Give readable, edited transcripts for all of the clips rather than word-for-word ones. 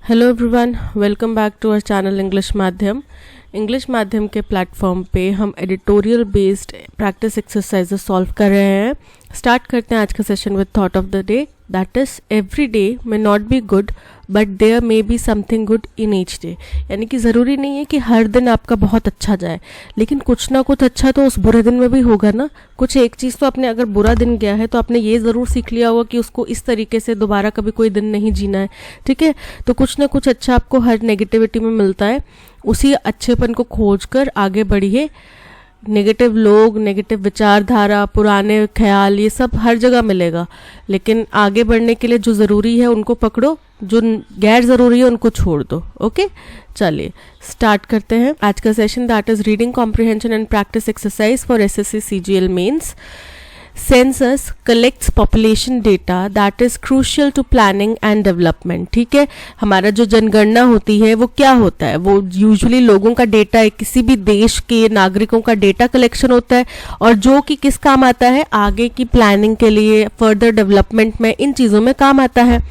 Hello everyone, welcome back to our channel English Madhyam. English Madhyam के platform पे हम editorial based practice exercises solve कर रहे हैं। स्टार्ट करते हैं आज का session with thought of the day, that is every day may not be good but there may be something good in each day. यानी कि ज़रूरी नहीं है कि हर दिन आपका बहुत अच्छा जाए, लेकिन कुछ ना कुछ अच्छा तो उस बुरे दिन में भी होगा ना। कुछ एक चीज़ तो आपने, अगर बुरा दिन गया है तो आपने ये ज़रूर सीख लिया होगा कि उसको इस तरीके से दोबारा कभी कोई दिन नहीं जीना है, ठीक है। तो कुछ ना कुछ अच्छा आपको हर नेगेटिविटी में मिलता है, उसी अच्छेपन को खोज कर आगे बढ़िए। नेगेटिव लोग, नेगेटिव विचारधारा, पुराने ख्याल, ये सब हर जगह मिलेगा, लेकिन आगे बढ़ने के लिए जो ज़रूरी है उनको पकड़ो, जो गैर ज़रूरी है उनको छोड़ दो। ओके, चलिए स्टार्ट करते हैं आज का session, that is reading comprehension and practice exercise for SSC CGL mains. Census collects population data that is crucial to planning and development। ठीक है, हमारा जो जनगणना होती है वो क्या होता है? वो यूजुअली लोगों का डेटा है, किसी भी देश के नागरिकों का डेटा कलेक्शन होता है, और जो कि किस काम आता है? आगे की प्लानिंग के लिए, फर्दर डेवलपमेंट में, इन चीज़ों में काम आता है।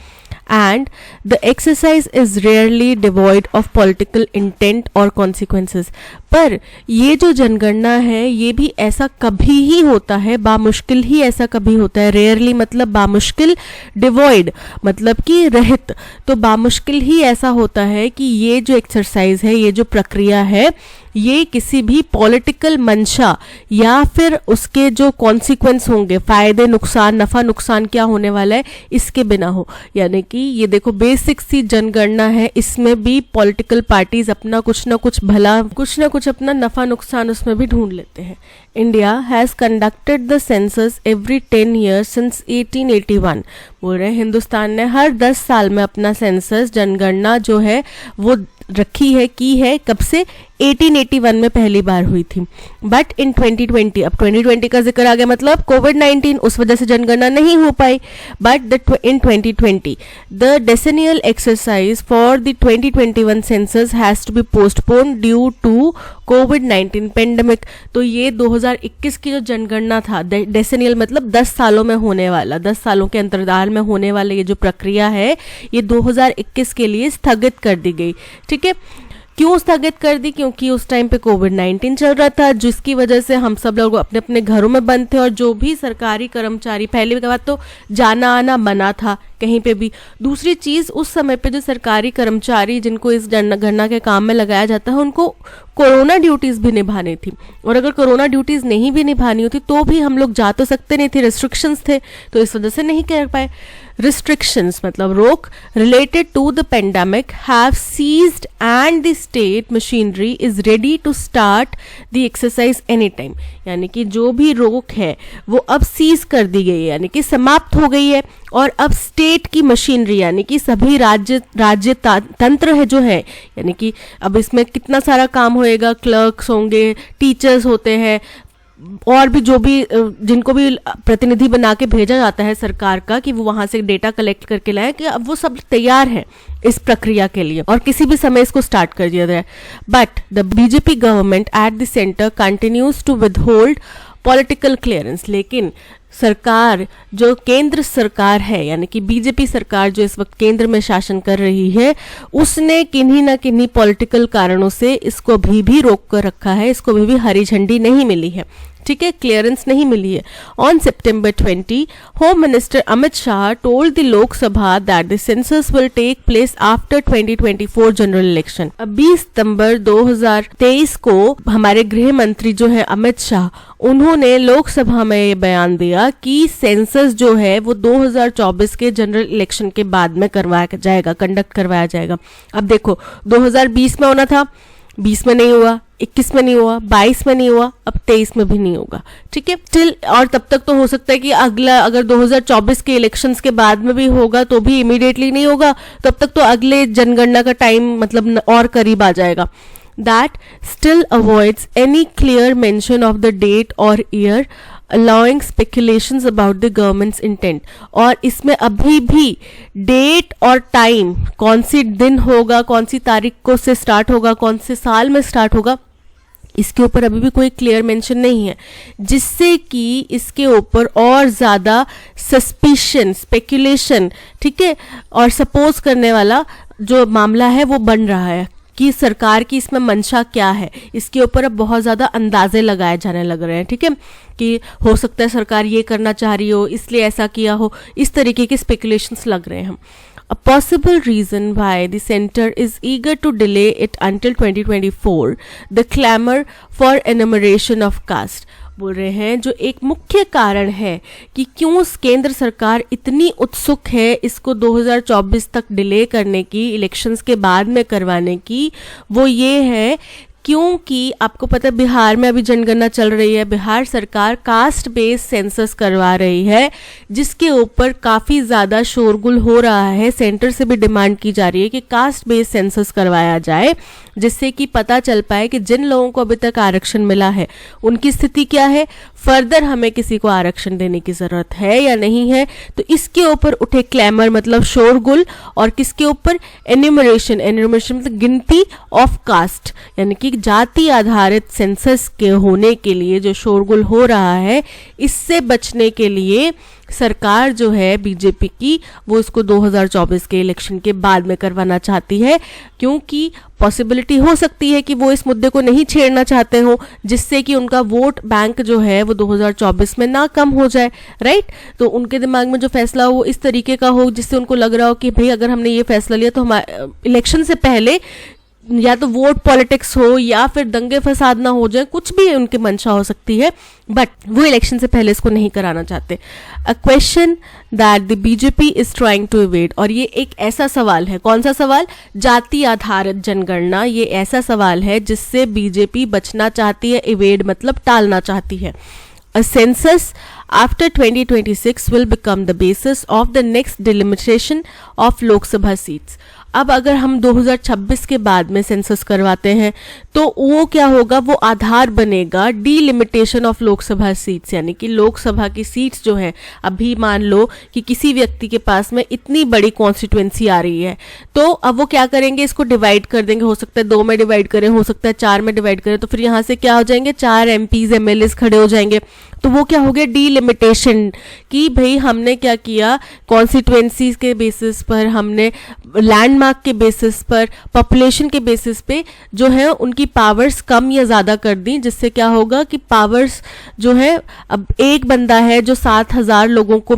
And the exercise is rarely devoid of political intent or consequences। पर ये जो जनगणना है ये भी ऐसा कभी ही होता है, बामुश्किल ही ऐसा कभी होता है। रेयरली मतलब बामुश्किल, डिवॉइड मतलब कि रहित। तो बामुश्किल ही ऐसा होता है कि ये जो एक्सरसाइज है, ये जो प्रक्रिया है, ये किसी भी पॉलिटिकल मंशा या फिर उसके जो कॉन्सिक्वेंस होंगे, फायदे नुकसान, नफा नुकसान क्या होने वाला है, इसके बिना हो। यानी कि ये देखो, बेसिक सी जनगणना है, इसमें भी पॉलिटिकल पार्टीज अपना कुछ ना कुछ भला, कुछ ना कुछ अपना नफा नुकसान उसमें भी ढूंढ लेते हैं। India has conducted the census every 10 years since 1881। बोल रहे हैं हिंदुस्तान ने हर 10 साल में अपना सेंसस, जनगणना जो है वो रखी है, की है। कब से? 1881 में पहली बार हुई थी। बट इन 2020, अब 2020 का जिक्र आ गया, मतलब कोविड-19, उस वजह से जनगणना नहीं हो पाई। But in 2020 the decennial exercise for the 2021 census has to be postpone due to कोविड-19 पेंडेमिक। तो ये 2021 की जो जनगणना था, डेसेनियल मतलब 10 सालों में होने वाला, 10 सालों के अंतराल में होने वाला ये जो प्रक्रिया है, ये 2021 के लिए स्थगित कर दी गई। ठीक है, क्यों स्थगित कर दी? क्योंकि उस टाइम पे कोविड-19 चल रहा था, जिसकी वजह से हम सब लोग अपने अपने घरों में बंद थे, और जो भी सरकारी कर्मचारी, पहले के बाद तो जाना आना मना था कहीं पे भी। दूसरी चीज़, उस समय पे जो सरकारी कर्मचारी जिनको इस जनगणना के काम में लगाया जाता है, उनको कोरोना ड्यूटीज़ भी निभानी थी, और अगर कोरोना ड्यूटीज़ नहीं भी निभानी होती तो भी हम लोग जा तो सकते नहीं थे, रिस्ट्रिक्शंस थे, तो इस वजह से नहीं कर पाए। रिस्ट्रिक्शंस मतलब रोक related to the pandemic have ceased and the state machinery is ready to start the exercise any time. यानी कि जो भी रोक है वो अब सीज कर दी गई है, यानी कि समाप्त हो गई है, और अब स्टेट की मशीनरी यानी कि सभी राज्य तंत्र है जो है, यानी कि अब इसमें कितना सारा काम होएगा, क्लर्क्स होंगे, टीचर्स होते हैं, और भी जो भी जिनको भी प्रतिनिधि बना के भेजा जाता है सरकार का कि वो वहां से डेटा कलेक्ट करके लाए, कि अब वो सब तैयार है इस प्रक्रिया के लिए, और किसी भी समय इसको स्टार्ट कर दिया जाए। But the BJP government at the centre continues to withhold political clearance. लेकिन सरकार, जो केंद्र सरकार है, यानी कि बीजेपी सरकार जो इस वक्त केंद्र में शासन कर रही है, उसने किन्हीं ना किन्हीं पॉलिटिकल कारणों से इसको अभी भी रोक कर रखा है, इसको अभी भी हरी झंडी नहीं मिली है, ठीक है, क्लियरेंस नहीं मिली है। On September 20, home minister Amit Shah told the Lok Sabha that the census will take place after 2024 general election. अब 20 सितंबर 2023 को हमारे गृह मंत्री जो है अमित शाह, उन्होंने लोकसभा में ये बयान दिया कि सेंसस जो है वो 2024 के जनरल इलेक्शन के बाद में करवाया जाएगा, कंडक्ट करवाया जाएगा। अब देखो, 2020 में होना था, 20 में नहीं हुआ, 21 में नहीं हुआ, 22 में नहीं हुआ, अब 23 में भी नहीं होगा, ठीक है स्टिल। और तब तक तो हो सकता है कि अगला, अगर 2024 के इलेक्शंस के बाद में भी होगा तो भी इमीडिएटली नहीं होगा, तब तक तो अगले जनगणना का टाइम मतलब और करीब आ जाएगा। That still avoids any clear mention of the date or year, allowing speculations about the government's intent। और इसमें अभी भी डेट और टाइम, कौन सी दिन होगा, कौन सी तारीख को से स्टार्ट होगा, कौन से साल में स्टार्ट होगा, इसके ऊपर अभी भी कोई क्लियर मेंशन नहीं है, जिससे कि इसके ऊपर और ज़्यादा सस्पिशन, स्पेकुलेशन, ठीक है, और सपोज करने वाला जो मामला है वो बन रहा है कि सरकार की इसमें मंशा क्या है, इसके ऊपर अब बहुत ज़्यादा अंदाजे लगाए जाने लग रहे हैं, ठीक है, कि हो सकता है सरकार ये करना चाह रही हो इसलिए ऐसा किया हो, इस तरीके के स्पेकुलेशंस लग रहे हैं। A possible reason why the center is eager to delay it until 2024, the clamor for enumeration of caste, बोल रहे हैं जो एक मुख्य कारण है कि क्यों केंद्र सरकार इतनी उत्सुक है इसको 2024 तक डिले करने की, इलेक्शंस के बाद में करवाने की, वो ये है क्योंकि आपको पता है बिहार में अभी जनगणना चल रही है, बिहार सरकार कास्ट बेस्ड सेंसस करवा रही है जिसके ऊपर काफ़ी ज़्यादा शोरगुल हो रहा है। सेंटर से भी डिमांड की जा रही है कि कास्ट बेस्ड सेंसस करवाया जाए जिससे कि पता चल पाए कि जिन लोगों को अभी तक आरक्षण मिला है उनकी स्थिति क्या है, फर्दर हमें किसी को आरक्षण देने की ज़रूरत है या नहीं है। तो इसके ऊपर उठे क्लैमर मतलब शोरगुल, और किसके ऊपर, एन्यूमरेशन, एन्यूमरेशन मतलब गिनती ऑफ कास्ट, यानी कि जाति आधारित सेंसस के होने के लिए जो शोरगुल हो रहा है, इससे बचने के लिए सरकार जो है बीजेपी की वो इसको 2024 के इलेक्शन के बाद में करवाना चाहती है, क्योंकि पॉसिबिलिटी हो सकती है कि वो इस मुद्दे को नहीं छेड़ना चाहते हो जिससे कि उनका वोट बैंक जो है वो 2024 में ना कम हो जाए, राइट। तो उनके दिमाग में जो फैसला हो इस तरीके का हो जिससे उनको लग रहा हो कि भाई अगर हमने ये फैसला लिया तो हमारे इलेक्शन से पहले या तो वोट पॉलिटिक्स हो या फिर दंगे फसाद ना हो जाए, कुछ भी उनकी मंशा हो सकती है, बट वो इलेक्शन से पहले इसको नहीं कराना चाहते। A question that the BJP is trying to evade, और ये एक ऐसा सवाल है, कौन सा सवाल, जाति आधारित जनगणना, ये ऐसा सवाल है जिससे बीजेपी बचना चाहती है, इवेड मतलब टालना चाहती है। A census after 2026 will become the basis of the next delimitation of लोक सभा सीट्स। अब अगर हम 2026 के बाद में सेंसस करवाते हैं तो वो क्या होगा, वो आधार बनेगा डीलिमिटेशन ऑफ लोकसभा सीट्स, यानी कि लोकसभा की सीट्स जो है, अभी मान लो कि किसी व्यक्ति के पास में इतनी बड़ी कॉन्स्टिट्यूएंसी आ रही है तो अब वो क्या करेंगे, इसको डिवाइड कर देंगे, हो सकता है 2 में डिवाइड करें, हो सकता है 4 में डिवाइड करें, तो फिर यहाँ से क्या हो जाएंगे, 4 MPs MLAs खड़े हो जाएंगे। तो वो क्या हो गया, डीलिमिटेशन, कि भाई हमने क्या किया, कॉन्स्टिट्यूएंसीज के बेसिस पर, हमने लैंडमार्क के बेसिस पर, पॉपुलेशन के बेसिस पे जो है उनकी पावर्स कम या ज़्यादा कर दी, जिससे क्या होगा कि पावर्स जो है, अब एक बंदा है जो 7,000 लोगों को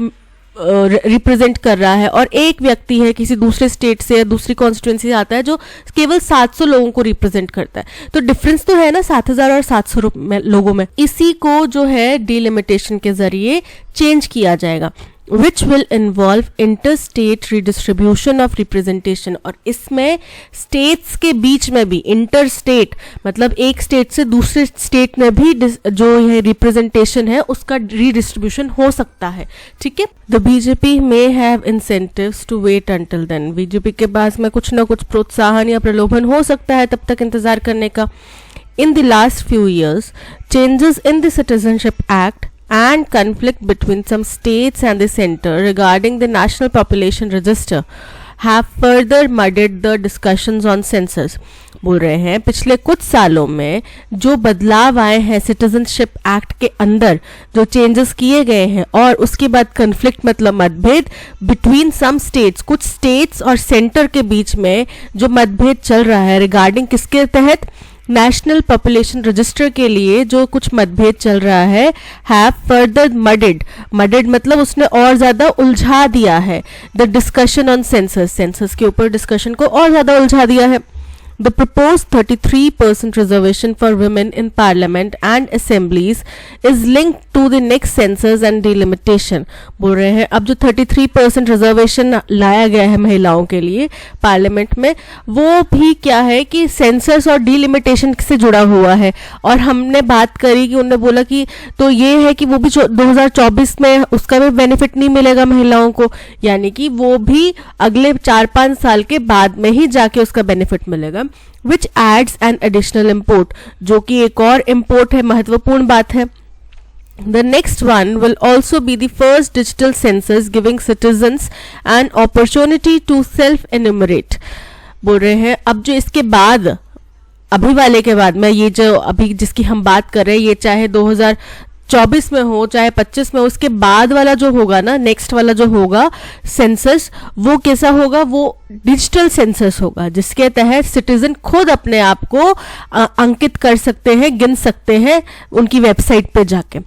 रिप्रेजेंट कर रहा है और एक व्यक्ति है किसी दूसरे स्टेट से या दूसरी कॉन्स्टिट्यूएंसी से आता है जो केवल 700 लोगों को रिप्रेजेंट करता है, तो डिफरेंस तो है ना 7,000 और 700 लोगों में। इसी को जो है डीलिमिटेशन के जरिए चेंज किया जाएगा, which will involve interstate redistribution of representation, और इसमें स्टेट्स के बीच में भी, इंटरस्टेट मतलब एक स्टेट से दूसरे स्टेट में भी जो ये रिप्रेजेंटेशन है उसका रीडिस्ट्रीब्यूशन हो सकता है, ठीक है। The BJP may have incentives to wait until then, BJP के पास में कुछ ना कुछ प्रोत्साहन या प्रलोभन हो सकता है तब तक इंतजार करने का। In the last few years changes in the citizenship act and conflict between some states and the center regarding the National Population Register have further muddied the discussions on census। बोल रहे हैं पिछले कुछ सालों में जो बदलाव आए हैं सिटीजनशिप एक्ट के अंदर, जो चेंजेस किए गए हैं, और उसके बाद कन्फ्लिक्ट मतलब मतभेद बिटवीन सम स्टेट्स, कुछ स्टेट्स और सेंटर के बीच में जो मतभेद चल रहा है रिगार्डिंग किसके तहत, नेशनल पॉपुलेशन रजिस्टर के लिए जो कुछ मतभेद चल रहा है, हैव फर्दर मडिड मतलब उसने और ज्यादा उलझा दिया है the discussion on census, census के ऊपर डिस्कशन को और ज्यादा उलझा दिया है। The proposed 33% reservation for women in parliament and assemblies is linked to the next census and delimitation। बोल रहे हैं अब जो 33% रिजर्वेशन लाया गया है महिलाओं के लिए पार्लियामेंट में, वो भी क्या है कि सेंसस और डिलिमिटेशन से जुड़ा हुआ है। और हमने बात करी कि उन्होंने बोला कि तो ये है कि वो भी 2024 में उसका भी बेनिफिट नहीं मिलेगा महिलाओं को, यानी कि वो भी अगले 4-5 साल के बाद में ही जाके उसका बेनिफिट मिलेगा। Which adds an additional import, जो कि एक और import है, महत्वपूर्ण बात है। The next one will also be the first digital census giving citizens an opportunity to self-enumerate। बोल रहे हैं अब जो इसके बाद, अभी वाले के बाद में, ये जो अभी जिसकी हम बात कर रहे हैं, ये चाहे 24 में हो चाहे 25 में, उसके बाद वाला जो होगा ना, नेक्स्ट वाला जो होगा सेंसस, वो कैसा होगा, वो डिजिटल सेंसस होगा, जिसके तहत सिटीजन खुद अपने आप को अंकित कर सकते हैं, गिन सकते हैं उनकी वेबसाइट पे जाके।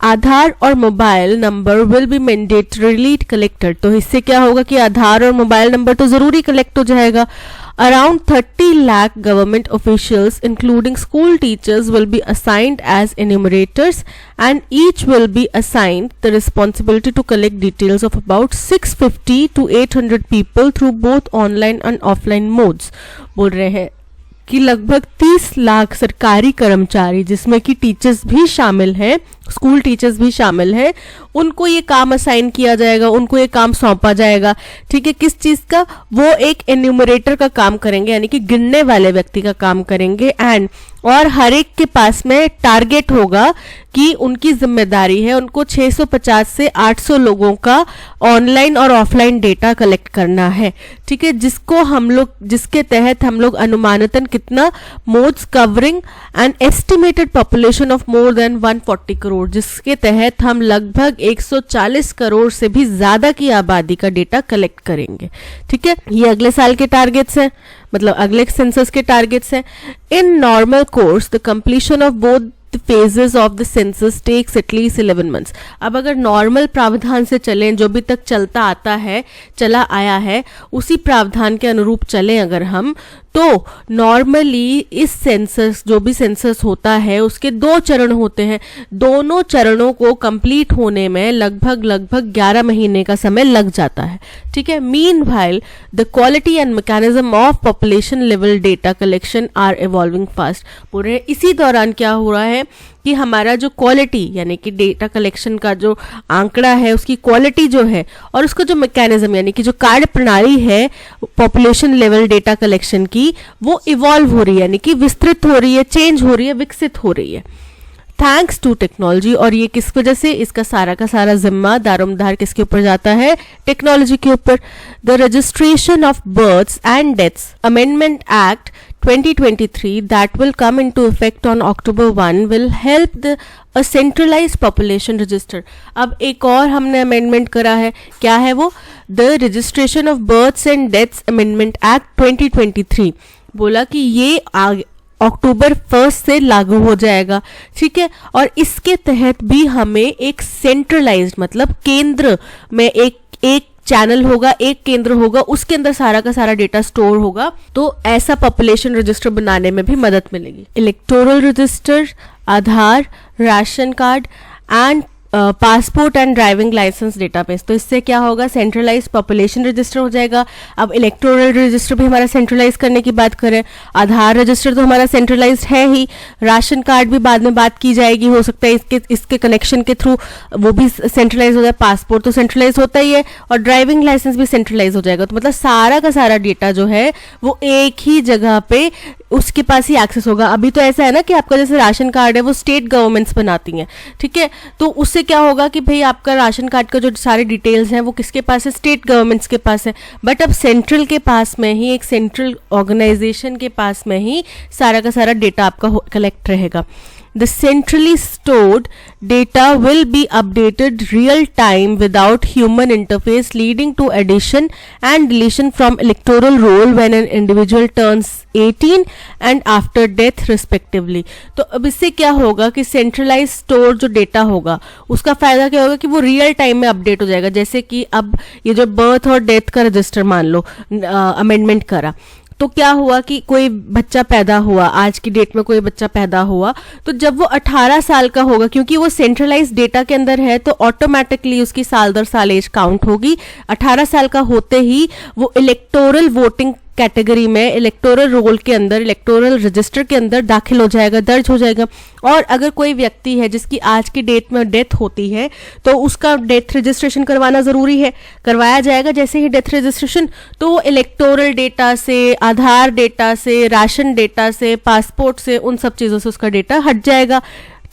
आधार और mobile number will be mandatorily collected, तो इससे क्या होगा कि आधार और मोबाइल नंबर तो जरूरी कलेक्ट हो जाएगा। Around 30 lakh government officials, including school teachers, will be assigned as enumerators, and each will be assigned the responsibility to collect details of about 650 to 800 people through both online and offline modes। बोल रहे हैं कि लगभग 30 लाख सरकारी कर्मचारी, जिसमें कि teachers भी शामिल हैं, स्कूल टीचर्स भी शामिल हैं, उनको ये काम असाइन किया जाएगा, उनको ये काम सौंपा जाएगा। ठीक है, किस चीज का? वो एक एन्यूमरेटर का काम करेंगे, यानी कि गिनने वाले व्यक्ति का काम करेंगे। एंड और हर एक के पास में टारगेट होगा कि उनकी जिम्मेदारी है उनको 650 से 800 लोगों का ऑनलाइन और ऑफलाइन डेटा कलेक्ट करना है। ठीक है, जिसके तहत हम लोग अनुमानतन कितना, modes covering an estimated population of more than 140 crore, जिसके तहत हम लगभग 140 करोड़ से भी ज्यादा की आबादी का डेटा कलेक्ट करेंगे। ठीक है, ये अगले साल के टारगेट्स हैं, मतलब अगले सेंसस के टारगेट्स हैं। In normal course the completion of both the phases of the census takes at least 11 months। अब अगर नॉर्मल प्रावधान से चलें, जो भी तक चला आया है उसी प्रावधान के अनुरूप चलें अगर हम, तो नॉर्मली इस सेंसस, जो भी सेंसस होता है उसके 2 चरण होते हैं। दोनों चरणों को कंप्लीट होने में लगभग 11 महीने का समय लग जाता है। ठीक है, meanwhile the quality and mechanism of population level data collection are evolving fast. पूरे इसी दौरान क्या हो रहा है कि हमारा जो क्वालिटी, यानी कि डेटा कलेक्शन का जो आंकड़ा है, उसकी क्वालिटी जो है, और उसका जो मैकेनिज्म, यानी कि जो कार्य प्रणाली है पॉपुलेशन लेवल डेटा कलेक्शन की, वो इवॉल्व हो रही है, यानी कि विस्तृत हो रही है, चेंज हो रही है, विकसित हो रही है थैंक्स टू टेक्नोलॉजी। और ये किस वजह से? इसका सारा का सारा जिम्मा, दारोमदार किसके ऊपर जाता है? टेक्नोलॉजी के ऊपर। The registration of births and deaths amendment act 2023 that will come into effect on October 1 will help a centralized population register। अब एक और हमने अमेंडमेंट करा है, क्या है वो? The Registration of Births and Deaths Amendment Act 2023 बोला कि ये अक्टूबर 1 से लागू हो जाएगा। ठीक है, और इसके तहत भी हमें एक सेंट्रलाइज्ड, मतलब केंद्र में एक चैनल होगा, एक केंद्र होगा, उसके अंदर सारा का सारा डेटा स्टोर होगा, तो ऐसा पॉपुलेशन रजिस्टर बनाने में भी मदद मिलेगी। Electoral register, Aadhaar, ration card and passport and driving licence database, तो इससे क्या होगा? सेंट्रलाइज पॉपुलेशन रजिस्टर हो जाएगा। अब इलेक्टोरल रजिस्टर भी हमारा सेंट्रलाइज करने की बात करें, आधार रजिस्टर तो हमारा सेंट्रलाइज है ही, राशन कार्ड भी बाद में बात की जाएगी, हो सकता है इसके कनेक्शन के थ्रू वो भी सेंट्रलाइज हो जाए, पासपोर्ट तो सेंट्रलाइज होता ही है, और ड्राइविंग लाइसेंस भी सेंट्रलाइज हो जाएगा। तो मतलब सारा का सारा डेटा जो है वो एक ही जगह पे उसके पास ही एक्सेस होगा। अभी तो ऐसा है ना कि आपका जैसे राशन कार्ड है वो स्टेट गवर्नमेंट्स बनाती हैं। ठीक है, तो उससे क्या होगा कि भाई आपका राशन कार्ड का जो सारे डिटेल्स हैं वो किसके पास है? स्टेट गवर्नमेंट्स के पास है। बट अब सेंट्रल के पास में ही, एक सेंट्रल ऑर्गेनाइजेशन के पास में ही सारा का सारा डेटा आपका कलेक्ट रहेगा। The centrally stored data will be updated real time without human interface, leading to addition and deletion from electoral roll when an individual turns 18 and after death respectively। तो अब इससे क्या होगा कि सेंट्रलाइज स्टोर जो data होगा उसका फायदा क्या होगा कि वो रियल टाइम में अपडेट हो जाएगा। जैसे कि अब ये जो बर्थ और डेथ का रजिस्टर मान लो अमेंडमेंट करा, तो क्या हुआ कि कोई बच्चा पैदा हुआ, आज की डेट में कोई बच्चा पैदा हुआ, तो जब वो 18 साल का होगा, क्योंकि वो सेंट्रलाइज डेटा के अंदर है, तो ऑटोमेटिकली उसकी साल दर साल एज काउंट होगी। 18 साल का होते ही वो इलेक्टोरल वोटिंग कैटेगरी में, इलेक्टोरल रोल के अंदर, इलेक्टोरल रजिस्टर के अंदर दाखिल हो जाएगा, दर्ज हो जाएगा। और अगर कोई व्यक्ति है जिसकी आज की डेट में डेथ होती है तो उसका डेथ रजिस्ट्रेशन करवाना जरूरी है, करवाया जाएगा। जैसे ही डेथ रजिस्ट्रेशन, तो वो इलेक्टोरल डेटा से, आधार डेटा से, राशन डेटा से, पासपोर्ट से, उन सब चीजों से उसका डेटा हट जाएगा।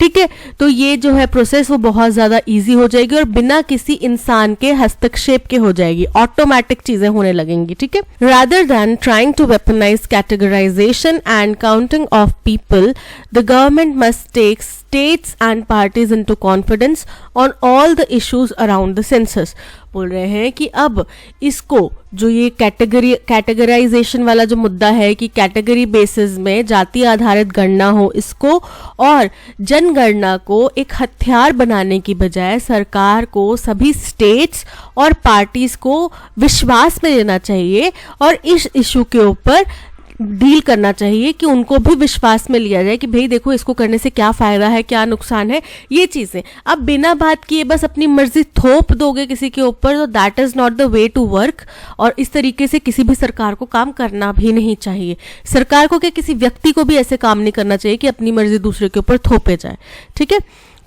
ठीक है, तो ये जो है प्रोसेस वो बहुत ज्यादा इजी हो जाएगी और बिना किसी इंसान के हस्तक्षेप के हो जाएगी, ऑटोमेटिक चीजें होने लगेंगी। ठीक है, rather than trying to weaponise categorisation and counting of people, the government must take states and parties into confidence on all the issues around the census। बोल रहे हैं कि अब इसको जो ये कैटेगराइजेशन वाला जो मुद्दा है कि कैटेगरी बेसिस में जाति आधारित गणना हो, इसको और जनगणना को एक हथियार बनाने की बजाय सरकार को सभी स्टेट्स और पार्टीज को विश्वास में लेना चाहिए और इस इशू के ऊपर डील करना चाहिए कि उनको भी विश्वास में लिया जाए कि भाई देखो इसको करने से क्या फ़ायदा है, क्या नुकसान है, ये चीज़ें। अब बिना बात किए बस अपनी मर्जी थोप दोगे किसी के ऊपर, तो that is not the way to work. और इस तरीके से किसी भी सरकार को काम करना भी नहीं चाहिए। सरकार को क्या, किसी व्यक्ति को भी ऐसे काम नहीं करना चाहिए कि अपनी मर्जी दूसरे के ऊपर थोपे जाए। ठीक है,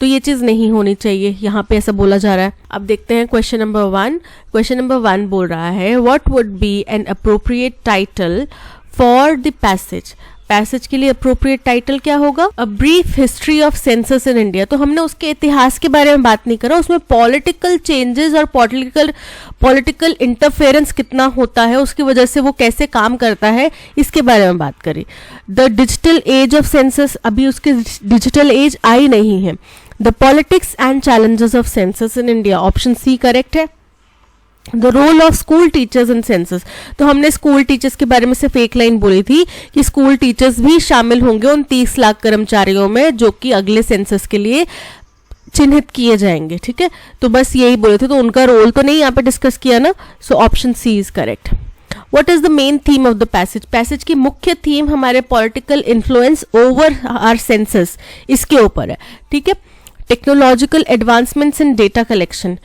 तो ये चीज़ नहीं होनी चाहिए, यहाँ पे ऐसा बोला जा रहा है। अब देखते हैं क्वेश्चन नंबर 1। क्वेश्चन नंबर 1 बोल रहा है what would be an appropriate title for the passage. Passage के लिए अप्रोप्रिएट टाइटल क्या होगा? A brief history of census in India. तो हमने उसके इतिहास के बारे में बात नहीं करा, उसमें पॉलिटिकल चेंजेस और पॉलिटिकल इंटरफेरेंस कितना होता है, उसकी वजह से वो कैसे काम करता है, इसके बारे में बात करी। The digital age of census, अभी उसकी डिजिटल एज आई नहीं है। The politics and challenges of census in India, option C correct है। The role of school teachers in census, तो हमने स्कूल टीचर्स के बारे में सिर्फ एक लाइन बोली थी कि स्कूल टीचर्स भी शामिल होंगे उन 30 लाख कर्मचारियों में जो कि अगले सेंसस के लिए चिन्हित किए जाएंगे। ठीक है, तो बस यही बोले थे, तो उनका रोल तो नहीं यहाँ पे डिस्कस किया ना, so option C is correct. What is the main theme of the passage? Passage की मुख्य थीम हमारे political influence over our census, इसके ऊपर है। ठीक है, technological advancements in data collection,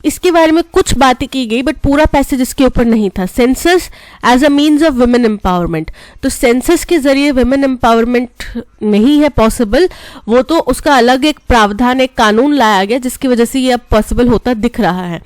इसके बारे में कुछ बातें की गई बट पूरा पैसेज इसके ऊपर नहीं था। Census as a means of women empowerment, तो सेंसस के जरिए वुमेन एम्पावरमेंट नहीं है पॉसिबल, वो तो उसका अलग एक प्रावधान, एक कानून लाया गया जिसकी वजह से ये अब पॉसिबल होता दिख रहा है।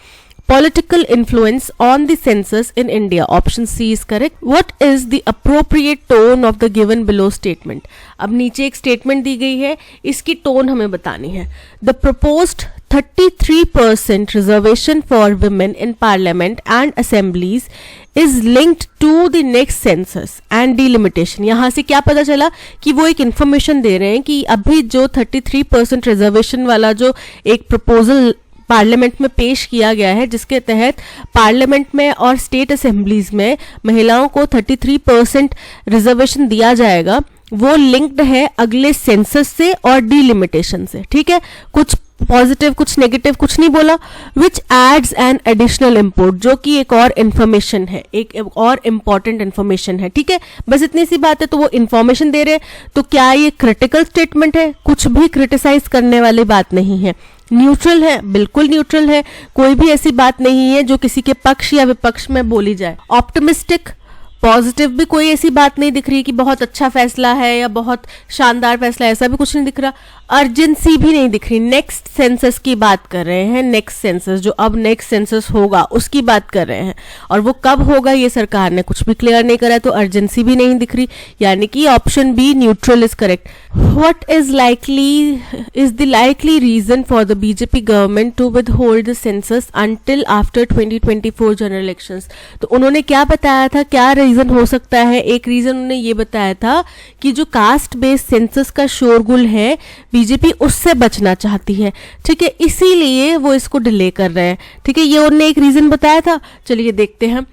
Political influence on the census in India, option C is correct. What is the appropriate tone of the given below statement? अब नीचे एक स्टेटमेंट दी गई है, इसकी टोन हमें बतानी है। The proposed 33% reservation for women in parliament and assemblies is linked to the next census and delimitation। यहाँ से क्या पता चला कि वो एक इंफॉर्मेशन दे रहे हैं कि अभी जो 33% रिजर्वेशन वाला जो एक प्रपोजल पार्लियामेंट में पेश किया गया है, जिसके तहत पार्लियामेंट में और स्टेट असेंबलीज में महिलाओं को 33% रिजर्वेशन दिया जाएगा, वो लिंक्ड है अगले सेंसस से और डीलिमिटेशन से। ठीक है, कुछ पॉजिटिव कुछ नेगेटिव कुछ नहीं बोला। विच एड्स एन एडिशनल इम्पोर्ट, जो कि एक और इन्फॉर्मेशन है, एक और इम्पॉर्टेंट इन्फॉर्मेशन है। ठीक है, बस इतनी सी बात है, तो वो इन्फॉर्मेशन दे रहे हैं। तो क्या ये क्रिटिकल स्टेटमेंट है? कुछ भी क्रिटिसाइज करने वाली बात नहीं है। न्यूट्रल है, बिल्कुल न्यूट्रल है, कोई भी ऐसी बात नहीं है जो किसी के पक्ष या विपक्ष में बोली जाए। ऑप्टिमिस्टिक, पॉजिटिव भी कोई ऐसी बात नहीं दिख रही कि बहुत अच्छा फैसला है या बहुत शानदार फैसला है, ऐसा भी कुछ नहीं दिख रहा। अर्जेंसी भी नहीं दिख रही। नेक्स्ट सेंसस की बात कर रहे हैं, नेक्स्ट सेंसस जो अब नेक्स्ट सेंसस होगा उसकी बात कर रहे हैं, और वो कब होगा ये सरकार ने कुछ भी क्लियर नहीं करा है, तो अर्जेंसी भी नहीं दिख रही, यानी कि option B neutral is correct. What is the likely reason for the BJP government to withhold the census until after 2024 general elections? तो उन्होंने क्या बताया था, क्या रीजन हो सकता है? एक रीजन उन्होंने ये बताया था कि जो कास्ट बेस्ड सेंसस का शोरगुल है, बीजेपी उससे बचना चाहती है। ठीक है, इसीलिए वो इसको डिले कर रहे हैं। ठीक है, ये उन्होंने एक रीजन बताया था। चलिए देखते हैं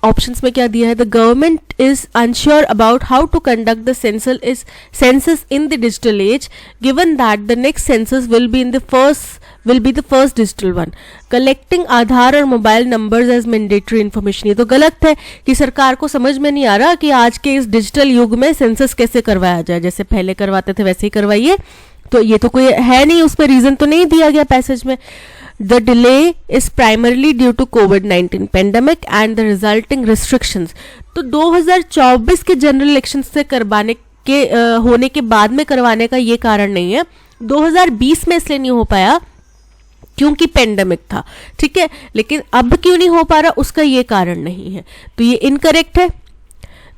ऑप्शंस में क्या दिया है। The government is unsure about how to conduct the census in the digital age given that the next census will be the first digital one. Collecting Aadhaar और mobile numbers as mandatory information, ये तो गलत है कि सरकार को समझ में नहीं आ रहा कि आज के इस डिजिटल युग में सेंसस कैसे करवाया जाए, जैसे पहले करवाते थे वैसे ही करवाइए। तो ये तो कोई है नहीं, उस पर रीजन तो नहीं दिया गया पैसेज में। The delay is primarily due to कोविड-19 pandemic and the resulting restrictions. तो 2024 के जनरल इलेक्शन से होने के बाद में करवाने का ये कारण नहीं है। 2020 में इसलिए नहीं हो पाया क्योंकि पेंडेमिक था। ठीक है, लेकिन अब क्यों नहीं हो पा रहा उसका ये कारण नहीं है, तो ये इनकरेक्ट है।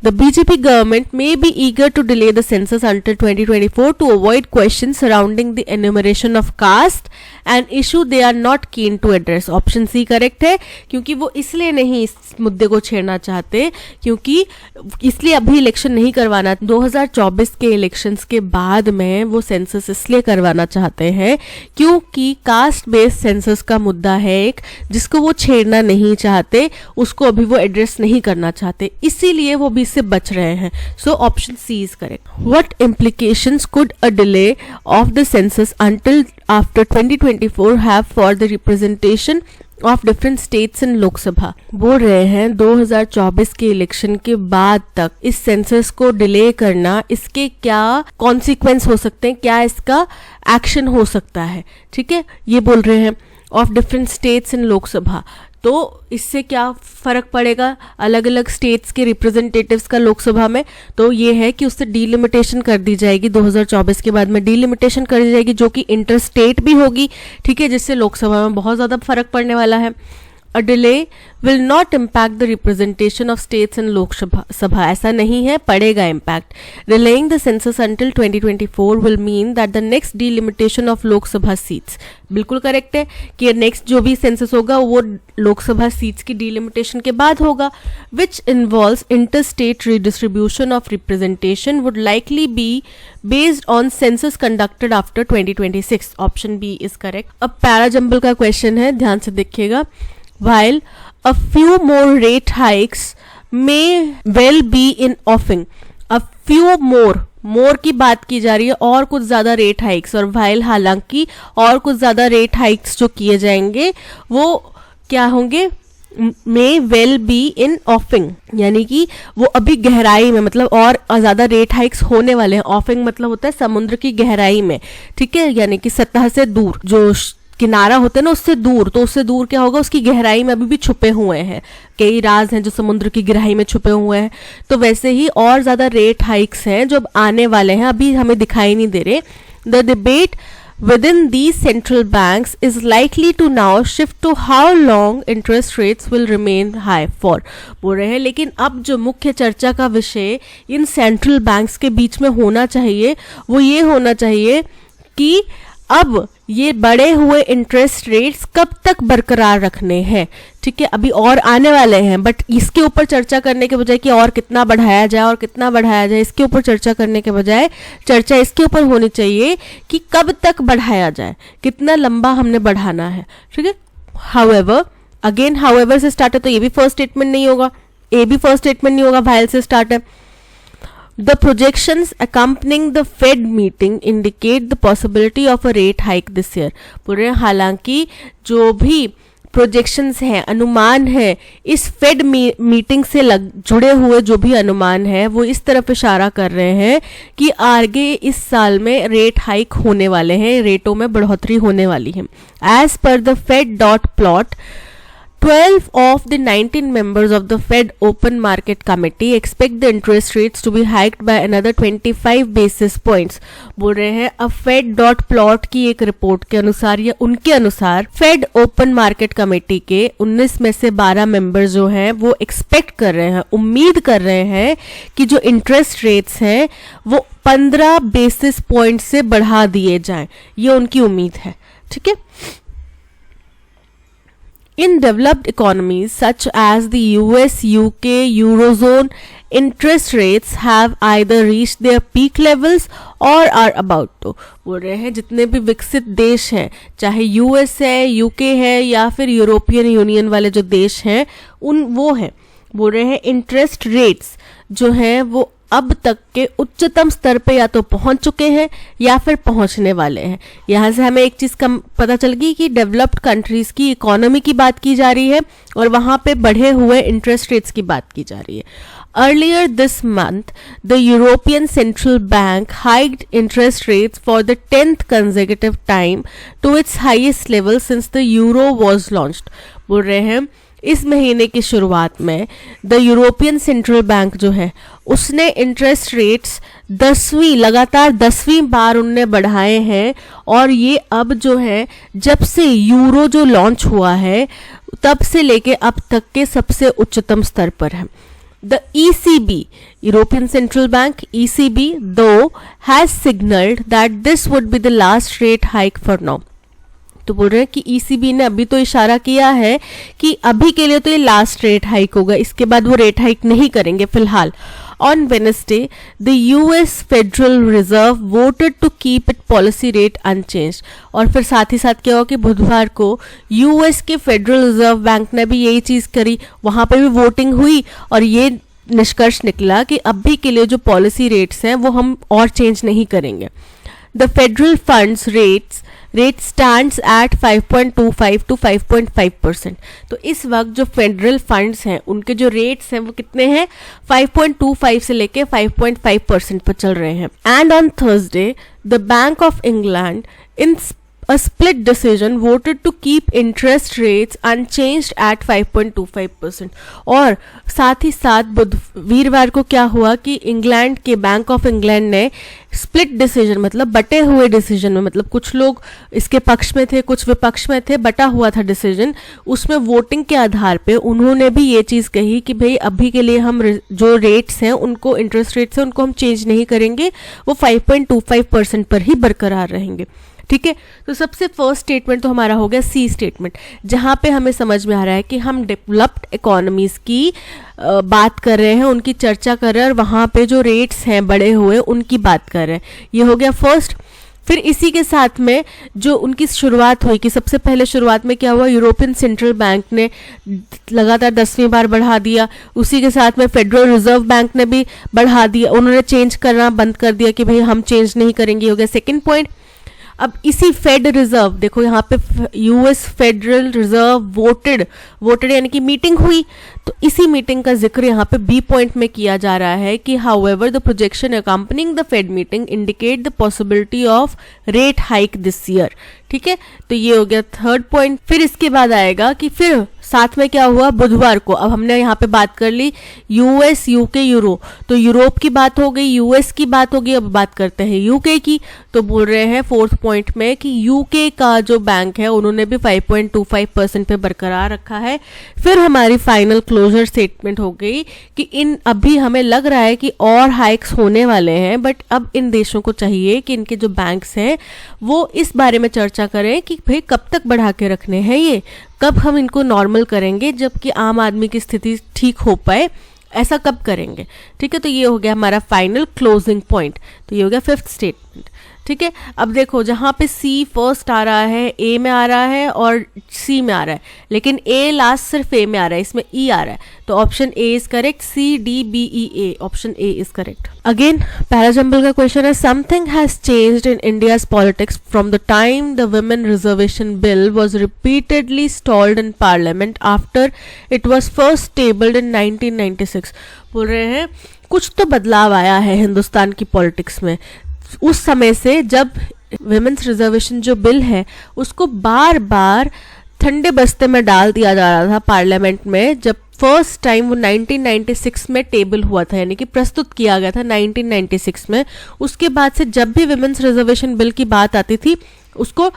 The BJP government may be eager to delay the census until 2024 to avoid questions surrounding the enumeration of caste and issue they are not keen to address. Option C correct है, क्योंकि वो इसलिए नहीं इस मुद्दे को छेड़ना चाहते, क्योंकि इसलिए अभी इलेक्शन नहीं करवाना, 2024 के इलेक्शंस के बाद में वो सेंसस इसलिए करवाना चाहते हैं क्योंकि कास्ट बेस्ड सेंसस का मुद्दा है एक, जिसको वो छेड़ना नहीं चाहते, उसको अभी वो एड्रेस नहीं करना चाहते, इसीलिए वो भी इससे बच रहे हैं. So option C is correct. What implications could a delay of the census until after 2024 have for the representation of different states in Lok Sabha. बोल रहे हैं 2024 के इलेक्शन के बाद तक इस सेंसस को डिले करना, इसके क्या कॉन्सिक्वेंस हो सकते हैं, क्या इसका एक्शन हो सकता है. ठीक है, ये बोल रहे हैं of different states in Lok Sabha. तो इससे क्या फर्क पड़ेगा अलग अलग स्टेट्स के रिप्रेजेंटेटिव्स का लोकसभा में. तो ये है कि उससे डीलिमिटेशन कर दी जाएगी, 2024 के बाद में डीलिमिटेशन कर दी जाएगी, जो कि इंटर स्टेट भी होगी. ठीक है, जिससे लोकसभा में बहुत ज़्यादा फर्क पड़ने वाला है. A delay will not impact the representation of states in Lok Sabha. ऐसा नहीं है, पड़ेगा impact. Delaying the census until 2024 will mean that the next delimitation of Lok Sabha seats. बिल्कुल करेक्ट है कि नेक्स्ट जो भी सेंसस होगा वो लोकसभा सीट्स की डिलिमिटेशन के बाद होगा, which involves interstate redistribution of representation would likely be based on census conducted after 2026. Option B is correct. अब पैराजंबल का क्वेश्चन है, ध्यान से देखिएगा. While a few more rate hikes may well be in offing. A few more की बात की जा रही है, और कुछ ज्यादा रेट हाइक्स, और while हालांकि और कुछ ज्यादा रेट हाइक्स जो किए जाएंगे वो क्या होंगे, may well be in offing, यानी कि वो अभी गहराई में, मतलब और ज्यादा रेट हाइक्स होने वाले हैं. ऑफिंग मतलब होता है समुद्र की गहराई में. ठीक है, यानी कि सतह से दूर, जो किनारा होते हैं ना उससे दूर, तो उससे दूर क्या होगा, उसकी गहराई में अभी भी छुपे हुए हैं कई राज हैं जो समुद्र की गहराई में छुपे हुए हैं. तो वैसे ही और ज्यादा रेट हाइक्स हैं जो आने वाले हैं, अभी हमें दिखाई नहीं दे रहे. The debate within these central banks is likely to now shift to how long interest rates will remain high for. बोल रहे हैं लेकिन अब जो मुख्य चर्चा का विषय इन सेंट्रल बैंक्स के बीच में होना चाहिए वो ये होना चाहिए कि अब ये बढ़े हुए इंटरेस्ट रेट्स कब तक बरकरार रखने हैं. ठीक है, अभी और आने वाले हैं, बट इसके ऊपर चर्चा करने के बजाय कि और कितना बढ़ाया जाए और कितना बढ़ाया जाए, इसके ऊपर चर्चा करने के बजाय चर्चा इसके ऊपर होनी चाहिए कि कब तक बढ़ाया जाए, कितना लंबा हमने बढ़ाना है. ठीक है, हाउएवर, अगेन हाउएवर से स्टार्ट है तो ये भी फर्स्ट स्टेटमेंट नहीं होगा, ए भी फर्स्ट स्टेटमेंट नहीं होगा, व्हाइल से स्टार्ट है. The projections accompanying the Fed meeting indicate the possibility of a rate hike this year. पूरे हालांकि जो भी प्रोजेक्शंस हैं, अनुमान है, इस फेड मीटिंग से जुड़े हुए जो भी अनुमान है वो इस तरफ इशारा कर रहे हैं कि आगे इस साल में रेट हाइक होने वाले हैं, रेटों में बढ़ोतरी होने वाली है. As per the Fed dot plot, 12 of the 19 members of the Fed Open Market Committee expect the interest rates to be hiked by another 25 basis points. बोल रहे हैं अब Fed dot plot की एक रिपोर्ट के अनुसार या उनके अनुसार Fed Open Market Committee के 19 में से 12 मेंबर जो हैं वो एक्सपेक्ट कर रहे हैं, उम्मीद कर रहे हैं कि जो इंटरेस्ट रेट्स हैं वो 15 बेसिस पॉइंट से बढ़ा दिए जाएं. ये उनकी उम्मीद है. ठीक है, in developed economies such as the US, UK, Eurozone, interest rates have either reached their peak levels or are about to. बोल रहे हैं जितने भी विकसित देश हैं, चाहे यूएस है, यूके है या फिर यूरोपियन यूनियन वाले जो देश हैं, उन वो हैं, बोल रहे हैं इंटरेस्ट रेट्स जो हैं वो अब तक के उच्चतम स्तर पे या तो पहुंच चुके हैं या फिर पहुंचने वाले हैं. यहाँ से हमें एक चीज का पता चल गई कि डेवलप्ड कंट्रीज की इकोनॉमी की बात की जा रही है और वहां पे बढ़े हुए इंटरेस्ट रेट्स की बात की जा रही है. Earlier this month, the European Central Bank hiked interest rates for the 10th consecutive time to its highest level since the euro was launched. बोल रहे हैं इस महीने की शुरुआत में द यूरोपियन सेंट्रल बैंक जो है उसने इंटरेस्ट रेट्स 10वीं बार उनने बढ़ाए हैं और ये अब जो है जब से यूरो जो लॉन्च हुआ है तब से लेके अब तक के सबसे उच्चतम स्तर पर है. The ECB, European Central Bank, ECB, though, has signaled that this would be the last rate hike for now. तो बोल रहे हैं कि ECB ने अभी तो इशारा किया है कि अभी के लिए तो ये लास्ट रेट हाइक होगा, इसके बाद वो रेट हाइक नहीं करेंगे फिलहाल. On Wednesday, the US Federal Reserve voted to keep its policy rate unchanged. और फिर साथ ही साथ क्या हुआ कि बुधवार को US के फेडरल रिजर्व बैंक ने भी यही चीज़ करी, वहाँ पे भी वोटिंग हुई और ये निष्कर्ष निकला कि अभी के लिए जो पॉलिसी रेट्स हैं वो हम और चेंज नहीं करेंगे. The federal funds rate stands at 5.25 to 5.5%. तो इस वक्त जो फेडरल फंड्स हैं उनके जो रेट्स हैं वो कितने हैं, 5.25 से लेके 5.5% पर चल रहे हैं. And on Thursday the bank of England in a split decision voted to keep interest rates unchanged at 5.25%. और साथ ही साथ वीरवार को क्या हुआ कि इंग्लैंड के बैंक ऑफ इंग्लैंड ने स्प्लिट डिसीजन, मतलब बटे हुए डिसीजन में, मतलब कुछ लोग इसके पक्ष में थे कुछ विपक्ष में थे, बटा हुआ था डिसीजन, उसमें वोटिंग के आधार पे उन्होंने भी ये चीज़ कही कि भाई अभी के लिए हम जो रेट्स हैं उनको, इंटरेस्ट रेट्स हैं उनको हम चेंज नहीं करेंगे, वो 5.25% पर ही बरकरार रहेंगे. ठीक है, तो सबसे फर्स्ट स्टेटमेंट तो हमारा हो गया सी स्टेटमेंट, जहाँ पे हमें समझ में आ रहा है कि हम डेवलप्ड इकोनॉमीज़ की बात कर रहे हैं, उनकी चर्चा कर रहे हैं और वहाँ पे जो रेट्स हैं बढ़े हुए उनकी बात कर रहे हैं. ये हो गया फर्स्ट. फिर इसी के साथ में जो उनकी शुरुआत हुई कि सबसे पहले शुरुआत में क्या हुआ, यूरोपियन सेंट्रल बैंक ने लगातार 10वीं बार बढ़ा दिया, उसी के साथ में फेडरल रिजर्व बैंक ने भी बढ़ा दिया, उन्होंने चेंज करना बंद कर दिया कि भाई हम चेंज नहीं करेंगे. हो गया सेकेंड पॉइंट. अब इसी फेड रिजर्व, देखो यहाँ पे यूएस फेडरल रिजर्व वोटेड यानी कि मीटिंग हुई, तो इसी मीटिंग का जिक्र यहाँ पे बी पॉइंट में किया जा रहा है कि however the projection accompanying the Fed meeting indicate the possibility of rate hike this year. ठीक है, तो ये हो गया थर्ड पॉइंट. फिर इसके बाद आएगा कि फिर साथ में क्या हुआ बुधवार को, अब हमने यहाँ पे बात कर ली यूएस, यूके, यूरो, तो यूरोप की बात हो गई, यूएस की बात होगी, अब बात करते हैं यूके की. तो बोल रहे हैं फोर्थ पॉइंट में कि यूके का जो बैंक है उन्होंने भी 5.25% पे बरकरार रखा है. फिर हमारी फाइनल क्लोजर स्टेटमेंट हो गई कि इन अभी हमें लग रहा है कि और हाइक्स होने वाले हैं, बट अब इन देशों को चाहिए कि इनके जो बैंक्स हैं वो इस बारे में चर्चा करें कि भाई कब तक बढ़ा के रखने हैं, ये कब हम इनको नॉर्मल करेंगे जबकि आम आदमी की स्थिति ठीक हो पाए, ऐसा कब करेंगे. ठीक है, तो ये हो गया हमारा फाइनल क्लोजिंग पॉइंट. तो ये हो गया फिफ्थ स्टेटमेंट. ठीक है, अब देखो जहाँ पे सी फर्स्ट आ रहा है, ए में आ रहा है और सी में आ रहा है, लेकिन ए लास्ट सिर्फ ए में आ रहा है, इसमें ई आ रहा है, तो option A is correct. C D B E A, option A is correct. Again पहला जंबल का क्वेश्चन है, something has changed in India's politics from the time the women reservation bill was repeatedly stalled in parliament after it was first tabled in 1996. बोल रहे हैं कुछ तो बदलाव आया है हिंदुस्तान की पॉलिटिक्स में उस समय से जब विमेंस रिजर्वेशन जो बिल है उसको बार बार ठंडे बस्ते में डाल दिया जा रहा था पार्लियामेंट में. जब फर्स्ट टाइम वो 1996 में टेबल हुआ था, यानी कि प्रस्तुत किया गया था 1996 में, उसके बाद से जब भी विमेंस रिजर्वेशन बिल की बात आती थी उसको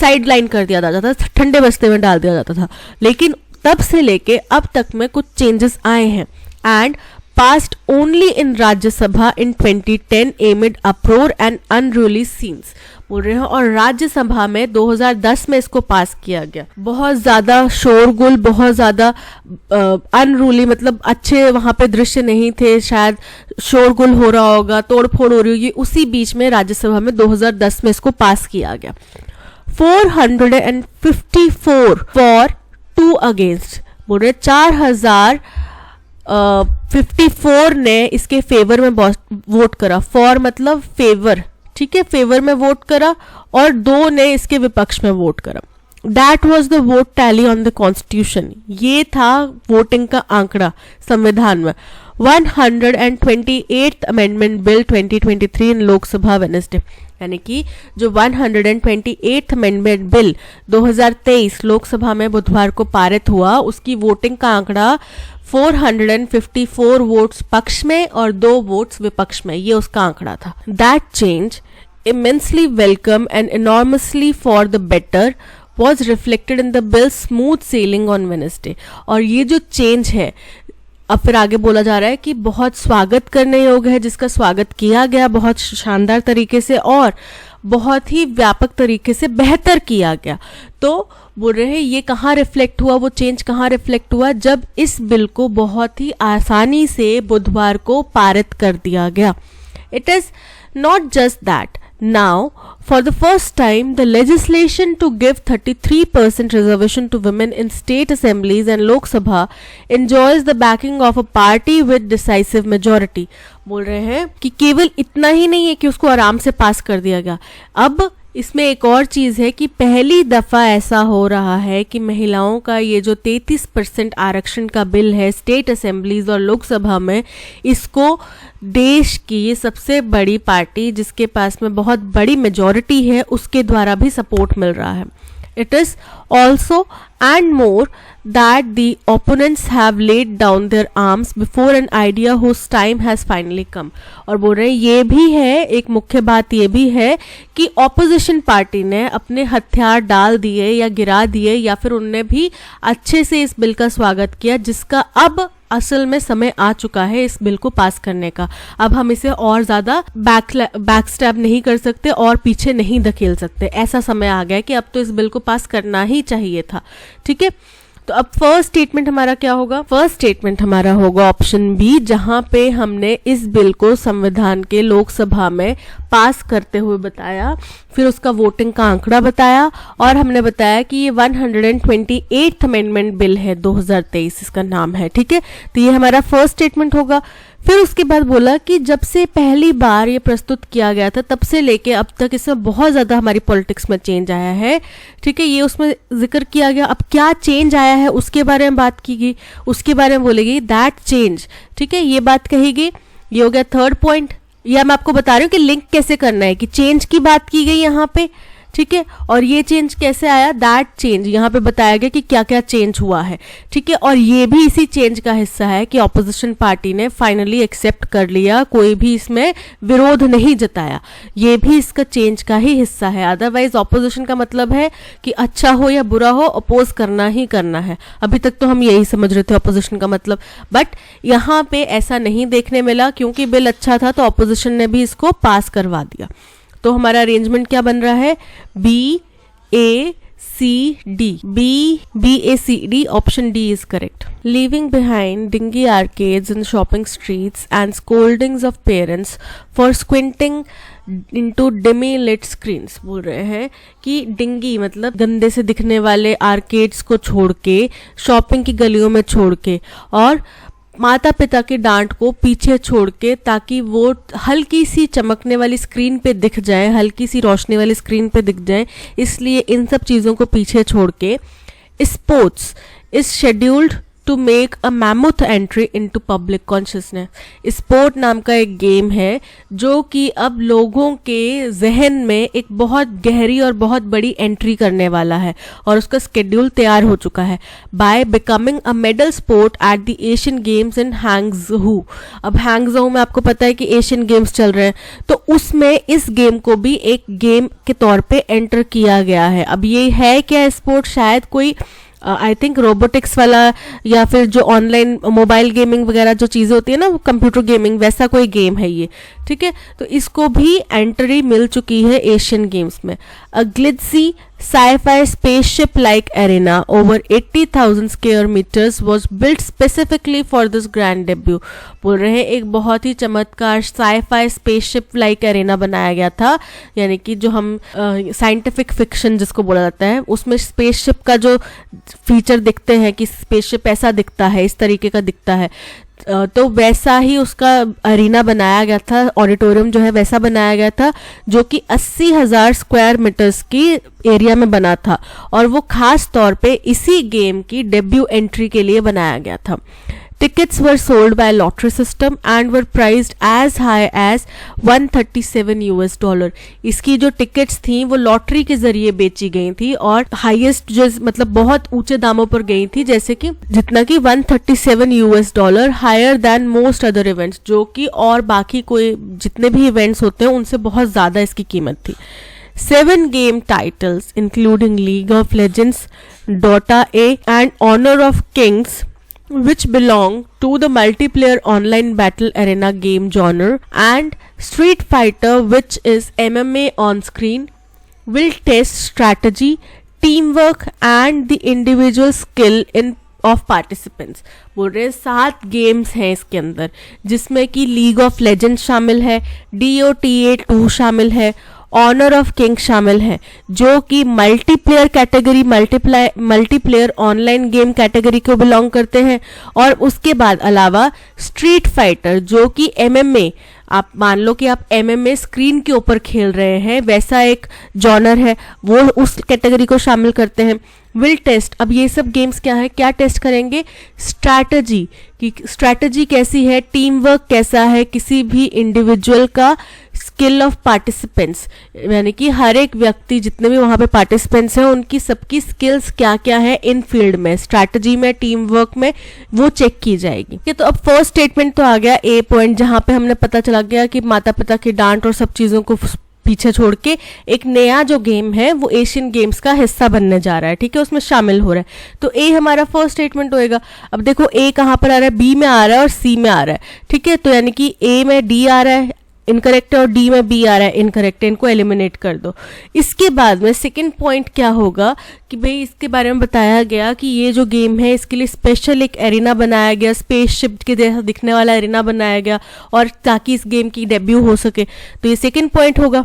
साइड लाइन कर दिया जाता था, ठंडे बस्ते में डाल दिया जाता था. लेकिन तब से लेके अब तक में कुछ चेंजेस आए हैं and passed only in Rajya Sabha in 2010 amid uproar and unruly scenes. बोल रहे हैं और राज्यसभा में 2010 में इसको पास किया गया. बहुत ज़्यादा शोरगुल, बहुत ज़्यादा अनरूली, मतलब अच्छे वहाँ पे दृश्य नहीं थे, शायद शोरगुल हो रहा होगा, तोड़फोड़ हो रही होगी, उसी बीच में राज्यसभा में 2010 में इसको पास किया गया. 454 फॉर 2 अगेंस्ट. बोल रहे 4054 ने इसके फेवर में वोट करा. फॉर मतलब फेवर, ठीक है, फेवर में वोट करा और 2 ने इसके विपक्ष में वोट करा. That was the vote tally on the constitution. ये था वोटिंग का आंकड़ा संविधान में. 128th अमेंडमेंट बिल 2023 इन लोकसभा वेडनेसडे, यानी कि जो 128th अमेंडमेंट बिल 2023 लोकसभा में बुधवार को पारित हुआ, उसकी वोटिंग का आंकड़ा 454 वोट्स पक्ष में और 2 वोट्स विपक्ष में, ये उसका आंकड़ा था. That change immensely welcome and enormously for the better was reflected in the bill's smooth sailing on Wednesday. और ये जो चेंज है अब फिर आगे बोला जा रहा है कि बहुत स्वागत करने योग्य है, जिसका स्वागत किया गया बहुत शानदार तरीके से और बहुत ही व्यापक तरीके से बेहतर किया गया। तो बोल रहे हैं ये कहाँ रिफ्लेक्ट हुआ, वो चेंज कहाँ रिफ्लेक्ट हुआ, जब इस बिल को बहुत ही आसानी से बुधवार को पारित कर दिया गया। It is not just that, now for the first time the legislation to give 33% reservation to women in state assemblies and Lok Sabha enjoys the backing of a party with decisive majority। बोल रहे हैं कि केवल इतना ही नहीं है कि उसको आराम से पास कर दिया गया, अब इसमें एक और चीज़ है कि पहली दफ़ा ऐसा हो रहा है कि महिलाओं का ये जो 33% आरक्षण का बिल है स्टेट असेंबलीज और लोकसभा में, इसको देश की सबसे बड़ी पार्टी जिसके पास में बहुत बड़ी मेजॉरिटी है उसके द्वारा भी सपोर्ट मिल रहा है। It is also and more that the opponents have laid down their arms before an idea whose time has finally come। और बोल रहे हैं ये भी है, एक मुख्य बात ये भी है कि ऑपोजिशन पार्टी ने अपने हथियार डाल दिए या गिरा दिए या फिर उनने भी अच्छे से इस बिल का स्वागत किया, जिसका अब असल में समय आ चुका है इस बिल को पास करने का। अब हम इसे और ज़्यादा बैक स्टैब नहीं कर सकते और पीछे नहीं धकेल सकते, ऐसा समय आ गया कि अब तो इस बिल को पास करना ही चाहिए था। ठीक है, तो अब फर्स्ट स्टेटमेंट हमारा क्या होगा? फर्स्ट स्टेटमेंट हमारा होगा ऑप्शन बी, जहां पे हमने इस बिल को संविधान के लोकसभा में पास करते हुए बताया, फिर उसका वोटिंग का आंकड़ा बताया और हमने बताया कि ये 128th अमेंडमेंट बिल है 2023 इसका नाम है। ठीक है, तो ये हमारा फर्स्ट स्टेटमेंट होगा। फिर उसके बाद बोला कि जब से पहली बार ये प्रस्तुत किया गया था तब से लेके अब तक इसमें बहुत ज़्यादा हमारी पॉलिटिक्स में चेंज आया है। ठीक है, ये उसमें जिक्र किया गया। अब क्या चेंज आया है उसके बारे में बात की गई, उसके बारे में बोलेगी दैट चेंज। ठीक है, ये बात कही गई। ये हो गया थर्ड पॉइंट। यह मैं आपको बता रही हूँ कि लिंक कैसे करना है कि चेंज की बात की गई यहाँ पे। ठीक है, और ये चेंज कैसे आया, दैट चेंज यहाँ पे बताया गया कि क्या क्या चेंज हुआ है। ठीक है, और ये भी इसी चेंज का हिस्सा है कि ऑपोजिशन पार्टी ने फाइनली एक्सेप्ट कर लिया, कोई भी इसमें विरोध नहीं जताया, ये भी इसका चेंज का ही हिस्सा है। अदरवाइज ऑपोजिशन का मतलब है कि अच्छा हो या बुरा हो अपोज करना ही करना है। अभी तक तो हम यही समझ रहे थे ऑपोजिशन का मतलब, बट यहाँ पे ऐसा नहीं देखने मिला। क्योंकि बिल अच्छा था तो ऑपोजिशन ने भी इसको पास करवा दिया। तो हमारा अरेंजमेंट क्या बन रहा है? B A C D, B A C D, option D is correct. Leaving behind dingy arcades in shopping streets and scoldings of parents for squinting into dimly lit screens। बोल रहे हैं कि डिंगी मतलब गंदे से दिखने वाले आर्केड्स को छोड़ के, शॉपिंग की गलियों में छोड़ के और माता पिता की डांट को पीछे छोड़ के, ताकि वो हल्की सी चमकने वाली स्क्रीन पे दिख जाए, हल्की सी रोशनी वाली स्क्रीन पे दिख जाए, इसलिए इन सब चीज़ों को पीछे छोड़ के sports is scheduled to make a mammoth entry into public consciousness. Sport नाम का एक गेम है जो कि अब लोगों के जहन में एक बहुत गहरी और बहुत बड़ी एंट्री करने वाला है और उसका स्केड्यूल तैयार हो चुका है। By becoming a medal sport at the Asian Games in Hangzhou. अब हैंगझू में आपको पता है कि एशियन गेम्स चल रहे हैं, तो उसमें इस गेम को भी एक गेम के तौर पे एंटर किया गया है। अब ये है क्या स्पोर्ट? शायद कोई आई थिंक रोबोटिक्स वाला या फिर जो ऑनलाइन मोबाइल गेमिंग वगैरह जो चीज़ें होती है ना, कंप्यूटर गेमिंग, वैसा कोई गेम है ये। ठीक है, तो इसको भी एंट्री मिल चुकी है एशियन गेम्स में। अ ग्लिट्जी sci-fi spaceship like arena over 80,000 square meters was built specifically for this grand debut। बोल रहे हैं एक बहुत ही चमत्कार sci-fi spaceship like arena बनाया गया था, यानी कि जो हम साइंटिफिक फिक्शन जिसको बोला जाता है उसमें स्पेसशिप का जो फीचर दिखते हैं कि स्पेसशिप ऐसा दिखता है, इस तरीके का दिखता है, तो वैसा ही उसका अरीना बनाया गया था, ऑडिटोरियम जो है वैसा बनाया गया था, जो कि 80,000 स्क्वायर मीटर्स की एरिया में बना था और वो खास तौर पे इसी गेम की डेब्यू एंट्री के लिए बनाया गया था। Tickets were sold by a lottery system and were priced as high as $137। इसकी जो टिकट्स थी वो लॉटरी के जरिए बेची गई थी और हाईएस्ट जो मतलब बहुत ऊंचे दामों पर गई थी, जैसे कि जितना कि $137, higher than most other events, जो कि और बाकी कोई जितने भी इवेंट्स होते हैं उनसे बहुत ज़्यादा इसकी कीमत थी। 7 game titles including League of Legends, Dota A and Honor of Kings which belong to the multiplayer online battle arena game genre, and Street Fighter, which is MMA on screen, will test strategy, teamwork and the individual skill in of participants. बोल रहे हैं 7 games हैं इसके अंदर, जिसमें कि league of legend शामिल है, DOTA 2 शामिल है, ऑनर ऑफ किंग शामिल है, जो कि multiplayer category, multiplayer online game category को बिलोंग करते हैं। और उसके बाद अलावा स्ट्रीट फाइटर, जो कि MMA, आप मान लो कि आप MMA स्क्रीन के ऊपर खेल रहे हैं, वैसा एक जॉनर है, वो उस कैटेगरी को शामिल करते हैं। विल टेस्ट, अब ये सब गेम्स क्या है, क्या टेस्ट करेंगे, स्ट्रैटेजी, कि स्ट्रैटेजी कैसी है, टीम वर्क कैसा है, किसी भी इंडिविजुअल का, स्किल ऑफ पार्टिसिपेंट्स, यानी कि हर एक व्यक्ति, जितने भी वहां पे पार्टिसिपेंट्स हैं, उनकी सबकी स्किल्स क्या क्या है इन फील्ड में, स्ट्रैटेजी में, टीम वर्क में, वो चेक की जाएगी। ये तो अब फर्स्ट स्टेटमेंट तो आ गया A पॉइंट, जहां पे हमने पता चला गया कि माता पिता की डांट और सब चीजों को पीछे छोड़ के एक नया जो गेम है वो एशियन गेम्स का हिस्सा बनने जा रहा है, ठीक है, उसमें शामिल हो रहा है। तो ए हमारा फर्स्ट स्टेटमेंट होएगा। अब देखो ए कहाँ पर आ रहा है, बी में आ रहा है और सी में आ रहा है, ठीक है, तो यानी कि ए में डी आ रहा है, इनकरेक्ट है, और डी में बी आ रहा है, इनकरेक्ट है, इनको एलिमिनेट कर दो। इसके बाद में सेकंड पॉइंट क्या होगा कि भाई इसके बारे में बताया गया कि ये जो गेम है इसके लिए स्पेशल एक एरिना बनाया गया, स्पेसशिप के जैसा दिखने वाला एरिना बनाया गया, और ताकि इस गेम की डेब्यू हो सके, तो ये सेकंड पॉइंट होगा।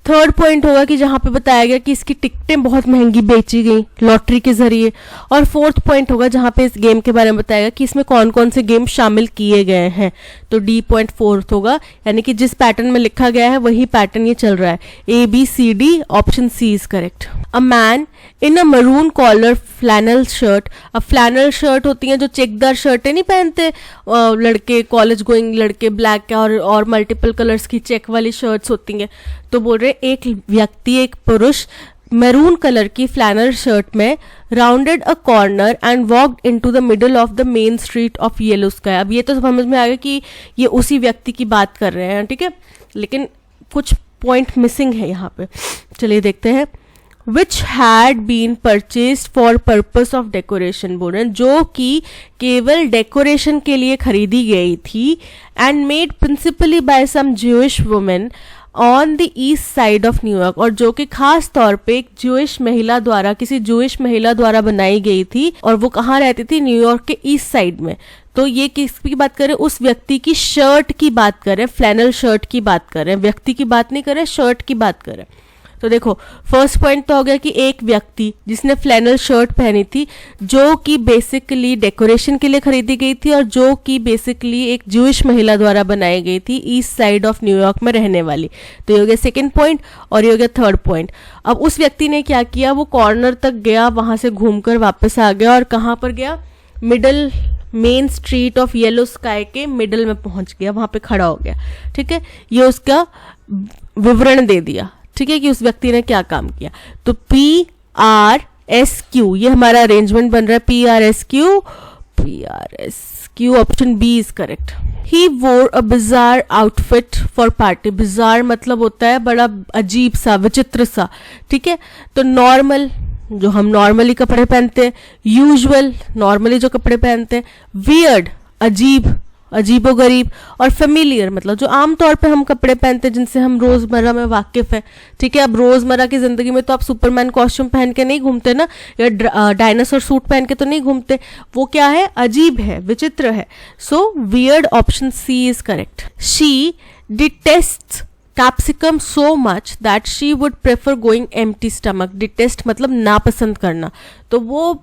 थर्ड पॉइंट होगा कि जहां पे बताया गया कि इसकी टिकटें बहुत महंगी बेची गई लॉटरी के जरिए। और फोर्थ पॉइंट होगा जहां पे इस गेम के बारे में बताया गया कि इसमें कौन कौन से गेम शामिल किए गए हैं, तो डी पॉइंट फोर्थ होगा, यानी कि जिस पैटर्न में लिखा गया है वही पैटर्न ये चल रहा है, ABCD, option C is correct. A man in a maroon collar flannel shirt, अब फ्लैनल शर्ट होती हैं जो चेकदार शर्टें नहीं पहनते लड़के, कॉलेज गोइंग लड़के, ब्लैक और मल्टीपल कलर्स की चेक वाली शर्ट्स होती हैं। तो बोल रहे एक व्यक्ति, एक पुरुष मैरून कलर की फ्लैनल शर्ट में rounded a corner and walked into the middle of the main street of Yellow Sky. अब ये तो समझ में आ गया कि ये उसी व्यक्ति की बात कर रहे हैं, ठीक है, लेकिन कुछ पॉइंट मिसिंग है यहाँ पे, चलिए देखते हैं। which had been purchased for purpose of decoration, बोल रहे हैं जो कि केवल डेकोरेशन के लिए खरीदी गई थी, and made principally by some Jewish women on the east side of New York, और जो कि खास तौर पे एक ज्यूइश महिला द्वारा, किसी ज्यूइश महिला द्वारा बनाई गई थी, और वो कहाँ रहती थी, न्यूयॉर्क के ईस्ट साइड में। तो ये किसकी बात कर रहे हैं, उस व्यक्ति की शर्ट की बात कर रहे हैं, फ्लैनल शर्ट की बात कर रहे हैं, व्यक्ति की बात नहीं कर रहे, शर्ट की बात कर रहे हैं। तो देखो फर्स्ट पॉइंट तो हो गया कि एक व्यक्ति जिसने फ्लैनल शर्ट पहनी थी, जो कि बेसिकली डेकोरेशन के लिए खरीदी गई थी, और जो कि बेसिकली एक ज्यूइश महिला द्वारा बनाई गई थी, ईस्ट साइड ऑफ न्यूयॉर्क में रहने वाली। तो ये हो गया सेकंड पॉइंट, और ये हो गया थर्ड पॉइंट। अब उस व्यक्ति ने क्या किया, वो कॉर्नर तक गया, वहां से घूमकर वापस आ गया, और कहाँ पर गया, middle main street of Yellow sky के मिडल में पहुंच गया, वहां पे खड़ा हो गया, ठीक है, ये उसका विवरण दे दिया, ठीक है, कि उस व्यक्ति ने क्या काम किया। तो PRSQ ये हमारा अरेंजमेंट बन रहा है, PRSQ, option B is correct. He wore a bizarre outfit for party, bizarre मतलब होता है बड़ा अजीब सा, विचित्र सा, ठीक है, तो नॉर्मल जो हम नॉर्मली कपड़े पहनते हैं, यूजुअल नॉर्मली जो कपड़े पहनते हैं, वियर्ड अजीब, अजीबोगरीब, और फेमिलियर मतलब जो आमतौर पे हम कपड़े पहनते हैं, जिनसे हम रोजमर्रा में वाकिफ है, ठीक है। अब रोजमर्रा की जिंदगी में तो आप सुपरमैन कॉस्ट्यूम पहन के नहीं घूमते ना, या डायनासोर सूट पहन के तो नहीं घूमते, वो क्या है, अजीब है, विचित्र है। So weird, option C is correct. She detests capsicum so much that she would prefer going empty stomach, detest मतलब नापसंद करना, तो वो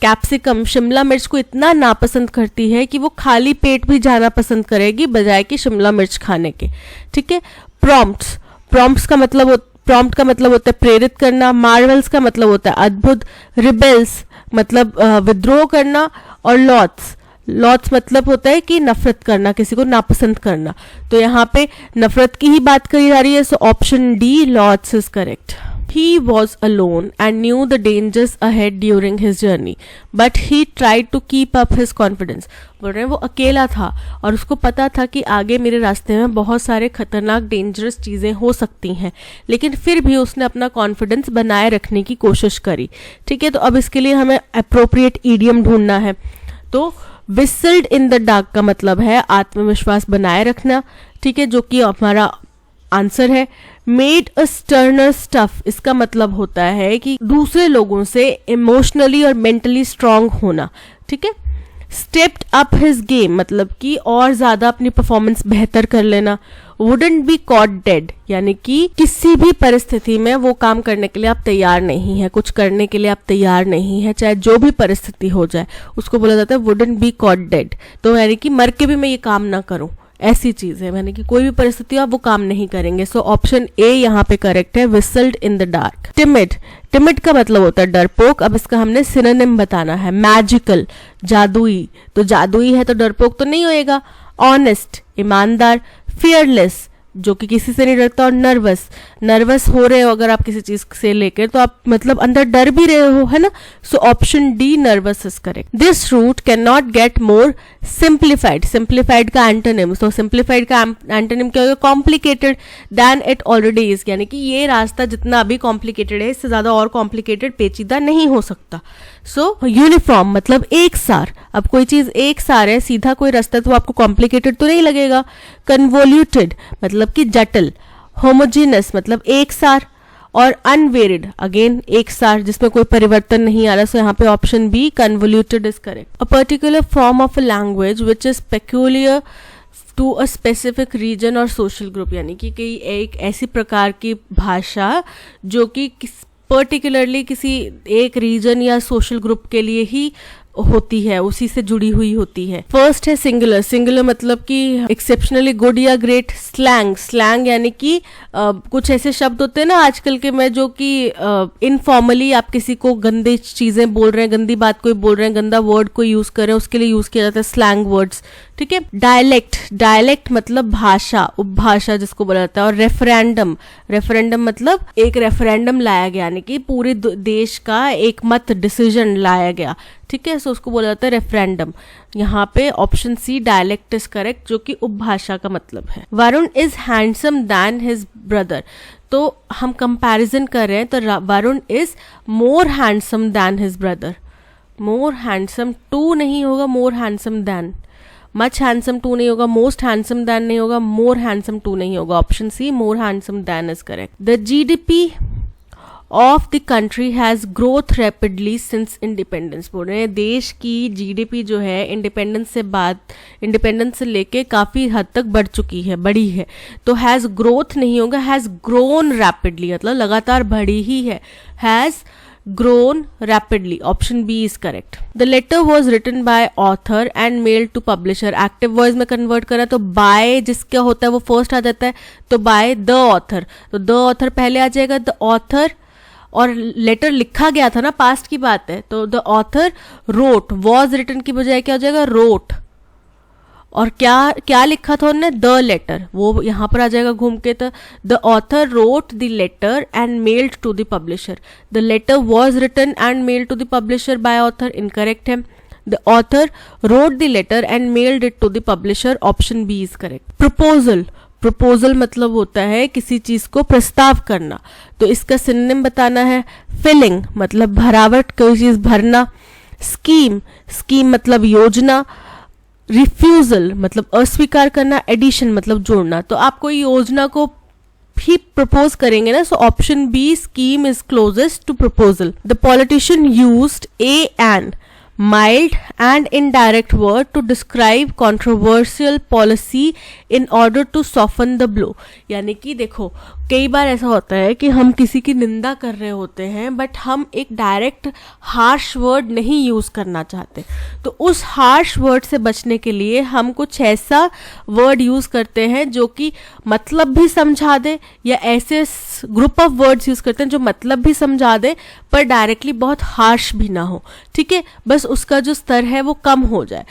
कैप्सिकम शिमला मिर्च को इतना नापसंद करती है कि वो खाली पेट भी जाना पसंद करेगी बजाय कि शिमला मिर्च खाने के, ठीक है। प्रॉम्प्ट्स, प्रॉम्प्ट्स का मतलब प्रॉम्प्ट का मतलब होता है प्रेरित करना, मार्वल्स का मतलब होता है अद्भुत, रिबेल्स मतलब विद्रोह करना, और लॉट्स, लॉट्स मतलब होता है कि नफरत करना, किसी को नापसंद करना, तो यहाँ पे नफरत की ही बात करी जा रही है, सो option D lots is correct. He was alone and knew the dangers ahead during his journey, but he tried to keep up his confidence. बोल रहे हैं वो अकेला था और उसको पता था कि आगे मेरे रास्ते में बहुत सारे खतरनाक डेंजरस चीज़ें हो सकती हैं, लेकिन फिर भी उसने अपना कॉन्फिडेंस बनाए रखने की कोशिश करी, ठीक है। तो अब इसके लिए हमें अप्रोप्रिएट ईडियम ढूंढना है, तो विसल्ड इन द डार्क का मतलब है आत्मविश्वास बनाए रखना, ठीक है, जो कि हमारा आंसर है। मेड अ स्टर्नर स्टफ, इसका मतलब होता है कि दूसरे लोगों से इमोशनली और मेंटली स्ट्रांग होना, ठीक है। स्टेप्ड अप हिज गेम, मतलब कि और ज्यादा अपनी परफॉर्मेंस बेहतर कर लेना। वुडंट बी कॉट डेड, यानी कि किसी भी परिस्थिति में वो काम करने के लिए आप तैयार नहीं है, कुछ करने के लिए आप तैयार नहीं है, चाहे जो भी परिस्थिति हो जाए, उसको बोला जाता है वुडंट बी कॉट डेड। तो यानी कि मर के भी मैं ये काम ना करूं, ऐसी चीज है, यानी कि कोई भी परिस्थिति आप वो काम नहीं करेंगे। सो ऑप्शन ए यहाँ पे करेक्ट है, whistled in the dark. Timid, timid का मतलब होता है डरपोक। अब इसका हमने सिनोनिम बताना है। मैजिकल, जादुई, तो जादुई है तो डरपोक तो नहीं होएगा। ऑनेस्ट, ईमानदार। फियरलेस, जो कि किसी से नहीं डरता। और नर्वस, नर्वस हो रहे हो अगर आप किसी चीज से लेकर, तो आप मतलब अंदर डर भी रहे हो, है ना। So option D nervous is correct. This route can not get more simplified, simplified का एंटोनिम, तो सिंप्लीफाइड का एंटोनिम क्या होगा, complicated than it already is, यानी कि ये रास्ता जितना अभी कॉम्प्लिकेटेड है इससे ज्यादा और कॉम्प्लिकेटेड पेचीदा नहीं हो सकता। सो यूनिफॉर्म मतलब एक सार, अब कोई चीज एक सार है, सीधा कोई रास्ता, तो आपको कॉम्प्लिकेटेड तो नहीं लगेगा। कन्वोल्यूटेड मतलब कि जटिल। होमोजीनस मतलब एक सार। और अनवेरिड अगेन एक सार जिसमें कोई परिवर्तन नहीं आ रहा। सो यहाँ पे option B convoluted is correct. A particular form of a language which is peculiar to a specific region और सोशल ग्रुप, यानी कि एक ऐसी प्रकार की भाषा जो कि पर्टिकुलरली किसी एक रीजन या सोशल ग्रुप के लिए ही होती है, उसी से जुड़ी हुई होती है। फर्स्ट है सिंगुलर, सिंगुलर मतलब कि एक्सेप्शनली गुड या ग्रेट। स्लैंग, स्लैंग यानी कि कुछ ऐसे शब्द होते हैं ना आजकल के में जो कि इनफॉर्मली आप किसी को गंदी चीजें बोल रहे हैं, गंदी बात कोई बोल रहे हैं, गंदा वर्ड कोई यूज कर रहे हैं, उसके लिए यूज किया जाता है स्लैंग वर्ड्स, ठीक है। डायलेक्ट, डायलेक्ट मतलब भाषा, उपभाषा जिसको बोला जाता है। और रेफरेंडम, रेफरेंडम मतलब एक रेफरेंडम लाया गया, यानी कि पूरे देश का एक मत डिसीजन लाया गया, ठीक है। सो उसको बोला जाता है रेफरेंडम। यहाँ पे option C dialect is correct, जो कि उपभाषा का मतलब है। Varun is handsome than his brother, तो हम कंपैरिजन कर रहे हैं, तो Varun is more handsome than his brother. More handsome to नहीं होगा, more handsome than. Much handsome to नहीं होगा, मोस्ट हैंडसम दैन नहीं होगा, मोर हैंडसम टू नहीं होगा। Option C more handsome than is correct. The GDP of the country has growth rapidly since independence, बोल रहे हैं देश की जीडीपी जो है इंडिपेंडेंस से लेके काफी हद तक बढ़ चुकी है, बड़ी है। तो हैज ग्रोथ नहीं होगा, हैज ग्रोन रैपिडली, मतलब लगातार बढ़ी ही है। Has grown rapidly, option B is correct. The letter was written by author and mail to publisher, active voice में कन्वर्ट करा तो बाय जिसका होता है वो फर्स्ट आ जाता है, तो बाय द ऑथर, तो द ऑथर पहले आ जाएगा। द ऑथर, और लेटर लिखा गया था ना, पास्ट की बात है, तो the author wrote, was written की बजाय क्या हो जाएगा, रोट। और क्या लिखा था उन्होंने, द लेटर, वो यहाँ पर आ जाएगा घूम के। तो the author wrote the letter and mailed to the publisher. The letter was written and mailed to the publisher by author, incorrect है। The author wrote the letter and mailed it to the publisher, option B is correct. Proposal, proposal मतलब होता है किसी चीज को प्रस्ताव करना, तो इसका सिनोनिम बताना है। फिलिंग मतलब भरावट, कोई चीज भरना। स्कीम, स्कीम मतलब योजना। रिफ्यूजल मतलब अस्वीकार करना। एडिशन मतलब जोड़ना। तो आप कोई योजना को भी प्रपोज करेंगे ना, so option B scheme is closest to proposal. The politician used a and mild and indirect word to describe controversial policy in order to soften the blow, यानी कि देखो कई बार ऐसा होता है कि हम किसी की निंदा कर रहे होते हैं बट हम एक डायरेक्ट हार्श वर्ड नहीं यूज करना चाहते, तो उस हार्श वर्ड से बचने के लिए हम कुछ ऐसा वर्ड यूज करते हैं जो कि मतलब भी समझा दे, या ऐसे ग्रुप ऑफ वर्ड्स यूज करते हैं जो मतलब भी समझा दे पर डायरेक्टली बहुत हार्श भी ना हो, ठीक है, बस उसका जो स्तर है वो कम हो जाए।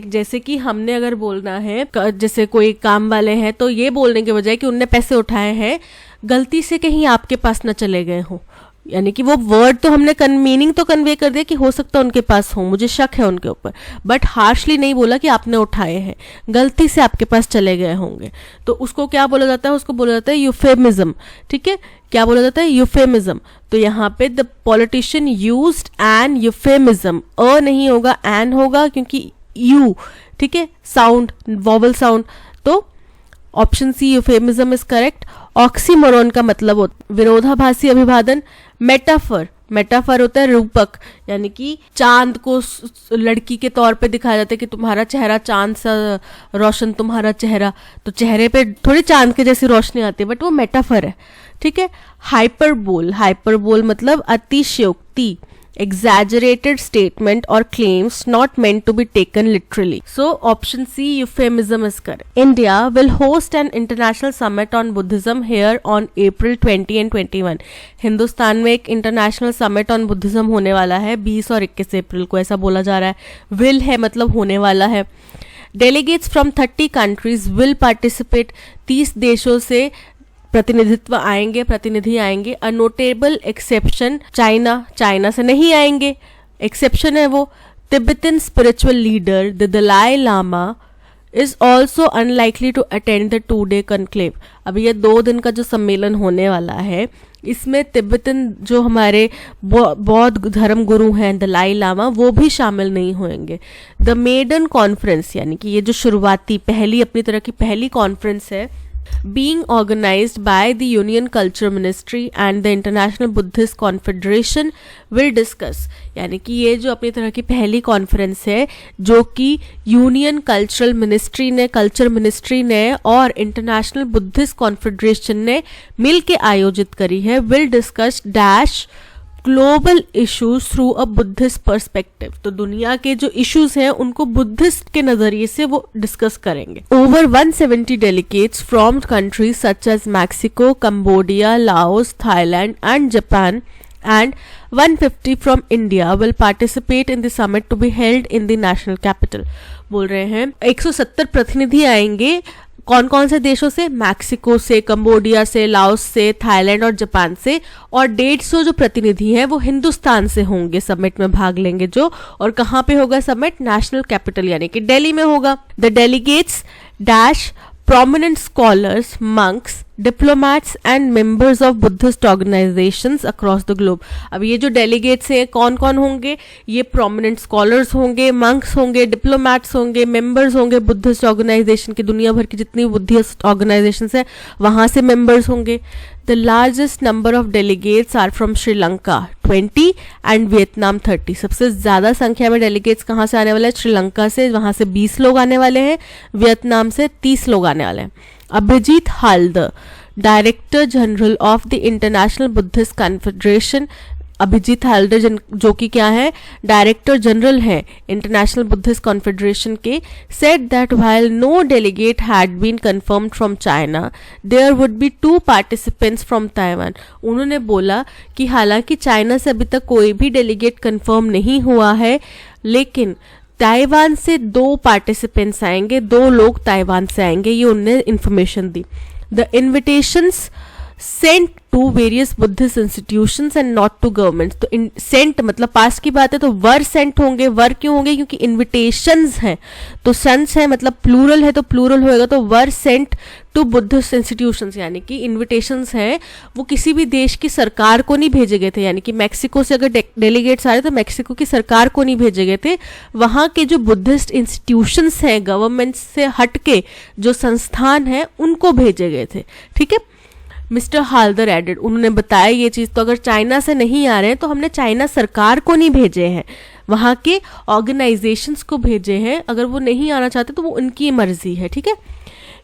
जैसे कि हमने अगर बोलना है, जैसे कोई काम वाले हैं तो ये बोलने के बजाय कि उनने पैसे उठाए हैं गलती से कहीं आपके पास न चले गए हो, यानी कि वो वर्ड तो हमने मीनिंग तो कन्वे कर दिया कि हो सकता है उनके पास हो, मुझे शक है उनके ऊपर, बट हार्शली नहीं बोला कि आपने उठाए हैं, गलती से आपके पास चले गए होंगे, तो उसको क्या बोला जाता है, उसको बोला जाता है यूफेमिज्म, ठीक है, क्या बोला जाता है, यूफेमिज्म। तो यहाँ पे the politician used an euphemism, a नहीं होगा एन होगा, क्योंकि यू, ठीक है, साउंड, वॉवल साउंड। तो option C euphemism is correct. Oxymoron का मतलब विरोधाभासी अभिवादन। मेटाफर, मेटाफर होता है रूपक, यानी कि चांद को लड़की के तौर पे दिखाया जाता है कि तुम्हारा चेहरा चांद सा रोशन, तुम्हारा चेहरा, तो चेहरे पे थोड़ी चांद के जैसी रोशनी आती है, बट वो मेटाफर है, ठीक है। हाइपरबोल, हाइपरबोल मतलब अतिशयोक्ति, exaggerated statement or claims not meant to be taken literally. So option C euphemism is correct. India will host an international summit on Buddhism here on April 20 and 21. Hindustan में एक international summit on Buddhism होने वाला है 20 और 21 अप्रैल को, ऐसा बोला जा रहा है। विल है मतलब होने वाला है। Delegates from 30 countries will participate, 30 देशों से प्रतिनिधित्व आएंगे, प्रतिनिधि आएंगे। A notable exception China, China से नहीं आएंगे, एक्सेप्शन है वो। Tibetan spiritual leader the Dalai Lama is also unlikely to attend the 2-day conclave. अब ये 2 दिन का जो सम्मेलन होने वाला है, इसमें तिब्बतन जो हमारे बौद्ध धर्म गुरु हैं दलाई लामा, वो भी शामिल नहीं होंगे। द मेडन कॉन्फ्रेंस, यानी कि ये जो शुरुआती पहली अपनी तरह की पहली कॉन्फ्रेंस है, being organized by the Union Culture Ministry and the International Buddhist Confederation will discuss, यानी कि ये जो अपनी तरह की पहली कॉन्फ्रेंस है जो कि यूनियन कल्चरल मिनिस्ट्री ने, कल्चर मिनिस्ट्री ने और इंटरनेशनल बुद्धिस्ट कॉन्फेडरेशन ने मिल के आयोजित करी है, will discuss dash global issues through a Buddhist perspective. तो दुनिया के जो इश्यूज हैं उनको बुद्धिस्ट के नजरिए से वो डिस्कस करेंगे। Over 170 delegates from countries such as Mexico, Cambodia, Laos, Thailand and Japan and 150 from India will participate in the summit to be held in the national capital। बोल रहे हैं 170 प्रतिनिधि आएंगे, कौन कौन से देशों से? मैक्सिको से, कंबोडिया से, लाओस से, थाईलैंड और जापान से, और 150 जो प्रतिनिधि हैं वो हिंदुस्तान से होंगे, समिट में भाग लेंगे जो। और कहाँ पे होगा समिट? नेशनल कैपिटल यानी कि दिल्ली में होगा। The delegates dash prominent scholars, monks, diplomats and members of Buddhist organizations across the globe। अब ये जो delegates हैं कौन कौन होंगे? ये prominent scholars होंगे, monks होंगे, diplomats होंगे, members होंगे Buddhist organization की, दुनिया भर की जितनी Buddhist organizations हैं वहाँ से members होंगे। The largest number of delegates are from Sri Lanka 20 and Vietnam 30। सबसे ज़्यादा संख्या में delegates कहाँ से आने वाले हैं? श्रीलंका से, वहाँ से 20 लोग आने वाले हैं, वियतनाम से 30 लोग आने वाले हैं। Abhijit Haldar, director general of the international Buddhist Confederation, Abhijit Haldar जो कि क्या है? डायरेक्टर जनरल हैं इंटरनेशनल बुद्धिस्ट कॉन्फेडरेशन के, said that while no delegate had been confirmed from China, there would be 2 participants from Taiwan। उन्होंने बोला कि हालांकि चाइना से अभी तक कोई भी डेलीगेट कंफर्म नहीं हुआ है, लेकिन ताइवान से 2 पार्टिसिपेंट्स आएंगे, 2 लोग ताइवान से आएंगे, ये उनने इंफॉर्मेशन दी। The invitations sent to various Buddhist institutions and not to governments. तो सेंट मतलब पास की बात है, तो वर सेंट होंगे। वर क्यों होंगे? क्योंकि इन्विटेशंस हैं, तो सन्स है मतलब प्लूरल है तो प्लूरल होएगा, तो were sent to Buddhist institutions, यानी कि इन्विटेशंस हैं वो किसी भी देश की सरकार को नहीं भेजे गए थे। यानी कि मैक्सिको से अगर डेलीगेट्स आ रहे तो मैक्सिको की सरकार को नहीं भेजे गए थे, वहाँ के जो बुद्धिस्ट इंस्टीट्यूशंस हैं, गवर्नमेंट से हटके जो संस्थान हैं उनको भेजे गए थे। ठीक है, मिस्टर हालदर एडेड, उन्होंने बताया ये चीज़, तो अगर चाइना से नहीं आ रहे हैं तो हमने चाइना सरकार को नहीं भेजे हैं, वहाँ के ऑर्गेनाइजेशंस को भेजे हैं। अगर वो नहीं आना चाहते तो वो उनकी मर्जी है। ठीक है।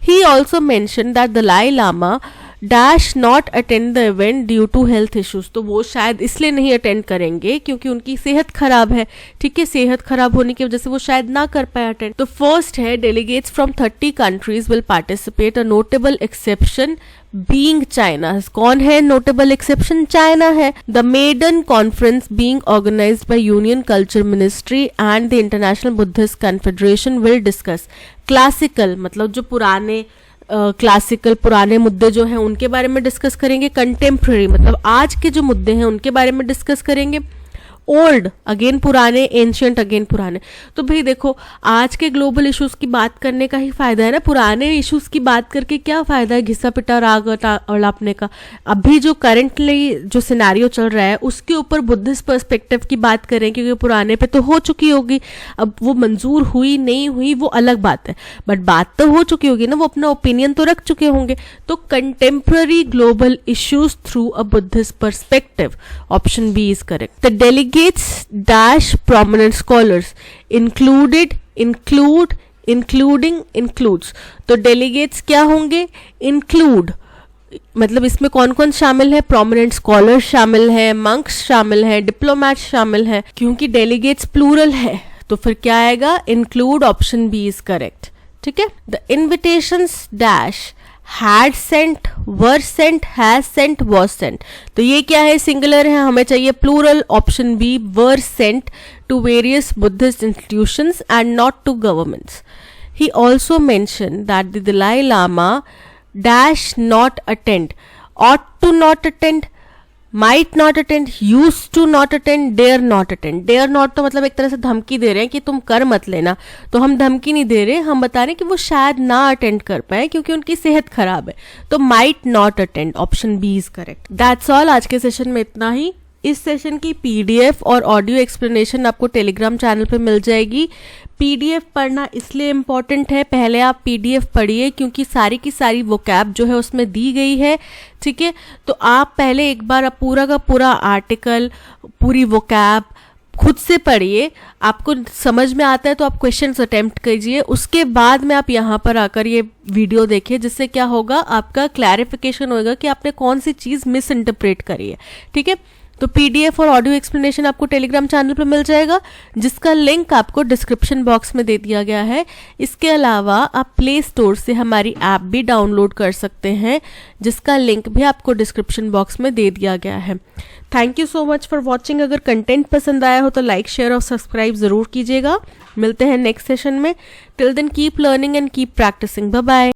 He also mention that Dalai Lama dash not attend the event due to health issues. तो वो शायद इसलिए नहीं अटेंड करेंगे क्योंकि उनकी सेहत खराब है। ठीक है, सेहत खराब होने की वजह से वो शायद ना कर पाए अटेंड। तो फर्स्ट है delegates from 30 countries will participate, a notable exception being China. कौन है नोटेबल एक्सेप्शन? चाइना है। The maiden conference being organised by union culture ministry and the international Buddhist confederation will discuss. Classical मतलब जो पुराने classical पुराने मुद्दे जो हैं उनके बारे में डिस्कस करेंगे। कंटेम्प्रेरी मतलब आज के जो मुद्दे हैं उनके बारे में डिस्कस करेंगे। ओल्ड अगेन पुराने, एंशियंट अगेन पुराने। तो भाई देखो, आज के ग्लोबल इश्यूज की बात करने का ही फायदा है ना, पुराने इश्यूज की बात करके क्या फायदा है घिसा पिटा राग अलापने का। अभी जो करंटली जो सिनेरियो चल रहा है उसके ऊपर बुद्धिस्ट पर्सपेक्टिव की बात करें, क्योंकि पुराने पे तो हो चुकी होगी, अब वो मंजूर हुई नहीं हुई वो अलग बात है, बट बात तो हो चुकी होगी ना, वो अपना ओपिनियन तो रख चुके होंगे। तो contemporary global issues through a Buddhist perspective, option B is correct. The delegates dash prominent scholars included, include, including, includes. तो डेलीगेट्स क्या होंगे? इंक्लूड, मतलब इसमें कौन कौन शामिल है? प्रोमिनेंट स्कॉलर्स शामिल है, मंक्स शामिल है, डिप्लोमैट शामिल है। क्योंकि डेलीगेट्स प्लूरल है तो फिर क्या आएगा? Include, option B is correct. ठीक है। The invitations dash had sent, were sent, has sent, was sent। तो ये क्या है? सिंगुलर है, हमें चाहिए plural, option B were sent to various Buddhist institutions and not to governments। He also mentioned that the Dalai Lama dash not attend, ought to not attend, might not attend, used to not attend, dare not attend। dare not तो मतलब एक तरह से धमकी दे रहे हैं कि तुम कर मत लेना, तो हम धमकी नहीं दे रहे, हम बता रहे हैं कि वो शायद ना अटेंड कर पाए क्योंकि उनकी सेहत खराब है। तो might not attend, option B is correct. That's all, आज के सेशन में इतना ही। इस सेशन की पीडीएफ और ऑडियो एक्सप्लेनेशन आपको टेलीग्राम चैनल पे मिल जाएगी। पीडीएफ पढ़ना इसलिए इम्पॉर्टेंट है, पहले आप पीडीएफ पढ़िए क्योंकि सारी की सारी वोकैब जो है उसमें दी गई है। ठीक है, तो आप पहले एक बार पूरा का पूरा आर्टिकल, पूरी वोकैब खुद से पढ़िए, आपको समझ में आता है तो आप क्वेश्चंस अटेम्प्ट कीजिए, उसके बाद में आप यहाँ पर आकर ये वीडियो देखिए, जिससे क्या होगा, आपका क्लैरिफिकेशन होगा कि आपने कौन सी चीज़ मिस इंटरप्रेट करी है। ठीक है, तो पीडीएफ और ऑडियो एक्सप्लेनेशन आपको टेलीग्राम चैनल पर मिल जाएगा, जिसका लिंक आपको डिस्क्रिप्शन बॉक्स में दे दिया गया है। इसके अलावा आप प्ले स्टोर से हमारी ऐप भी डाउनलोड कर सकते हैं, जिसका लिंक भी आपको डिस्क्रिप्शन बॉक्स में दे दिया गया है। Thank you so much for watching. अगर कंटेंट पसंद आया हो तो लाइक, शेयर और सब्सक्राइब ज़रूर कीजिएगा। मिलते हैं नेक्स्ट सेशन में। Till then keep learning and keep practising. Bye bye.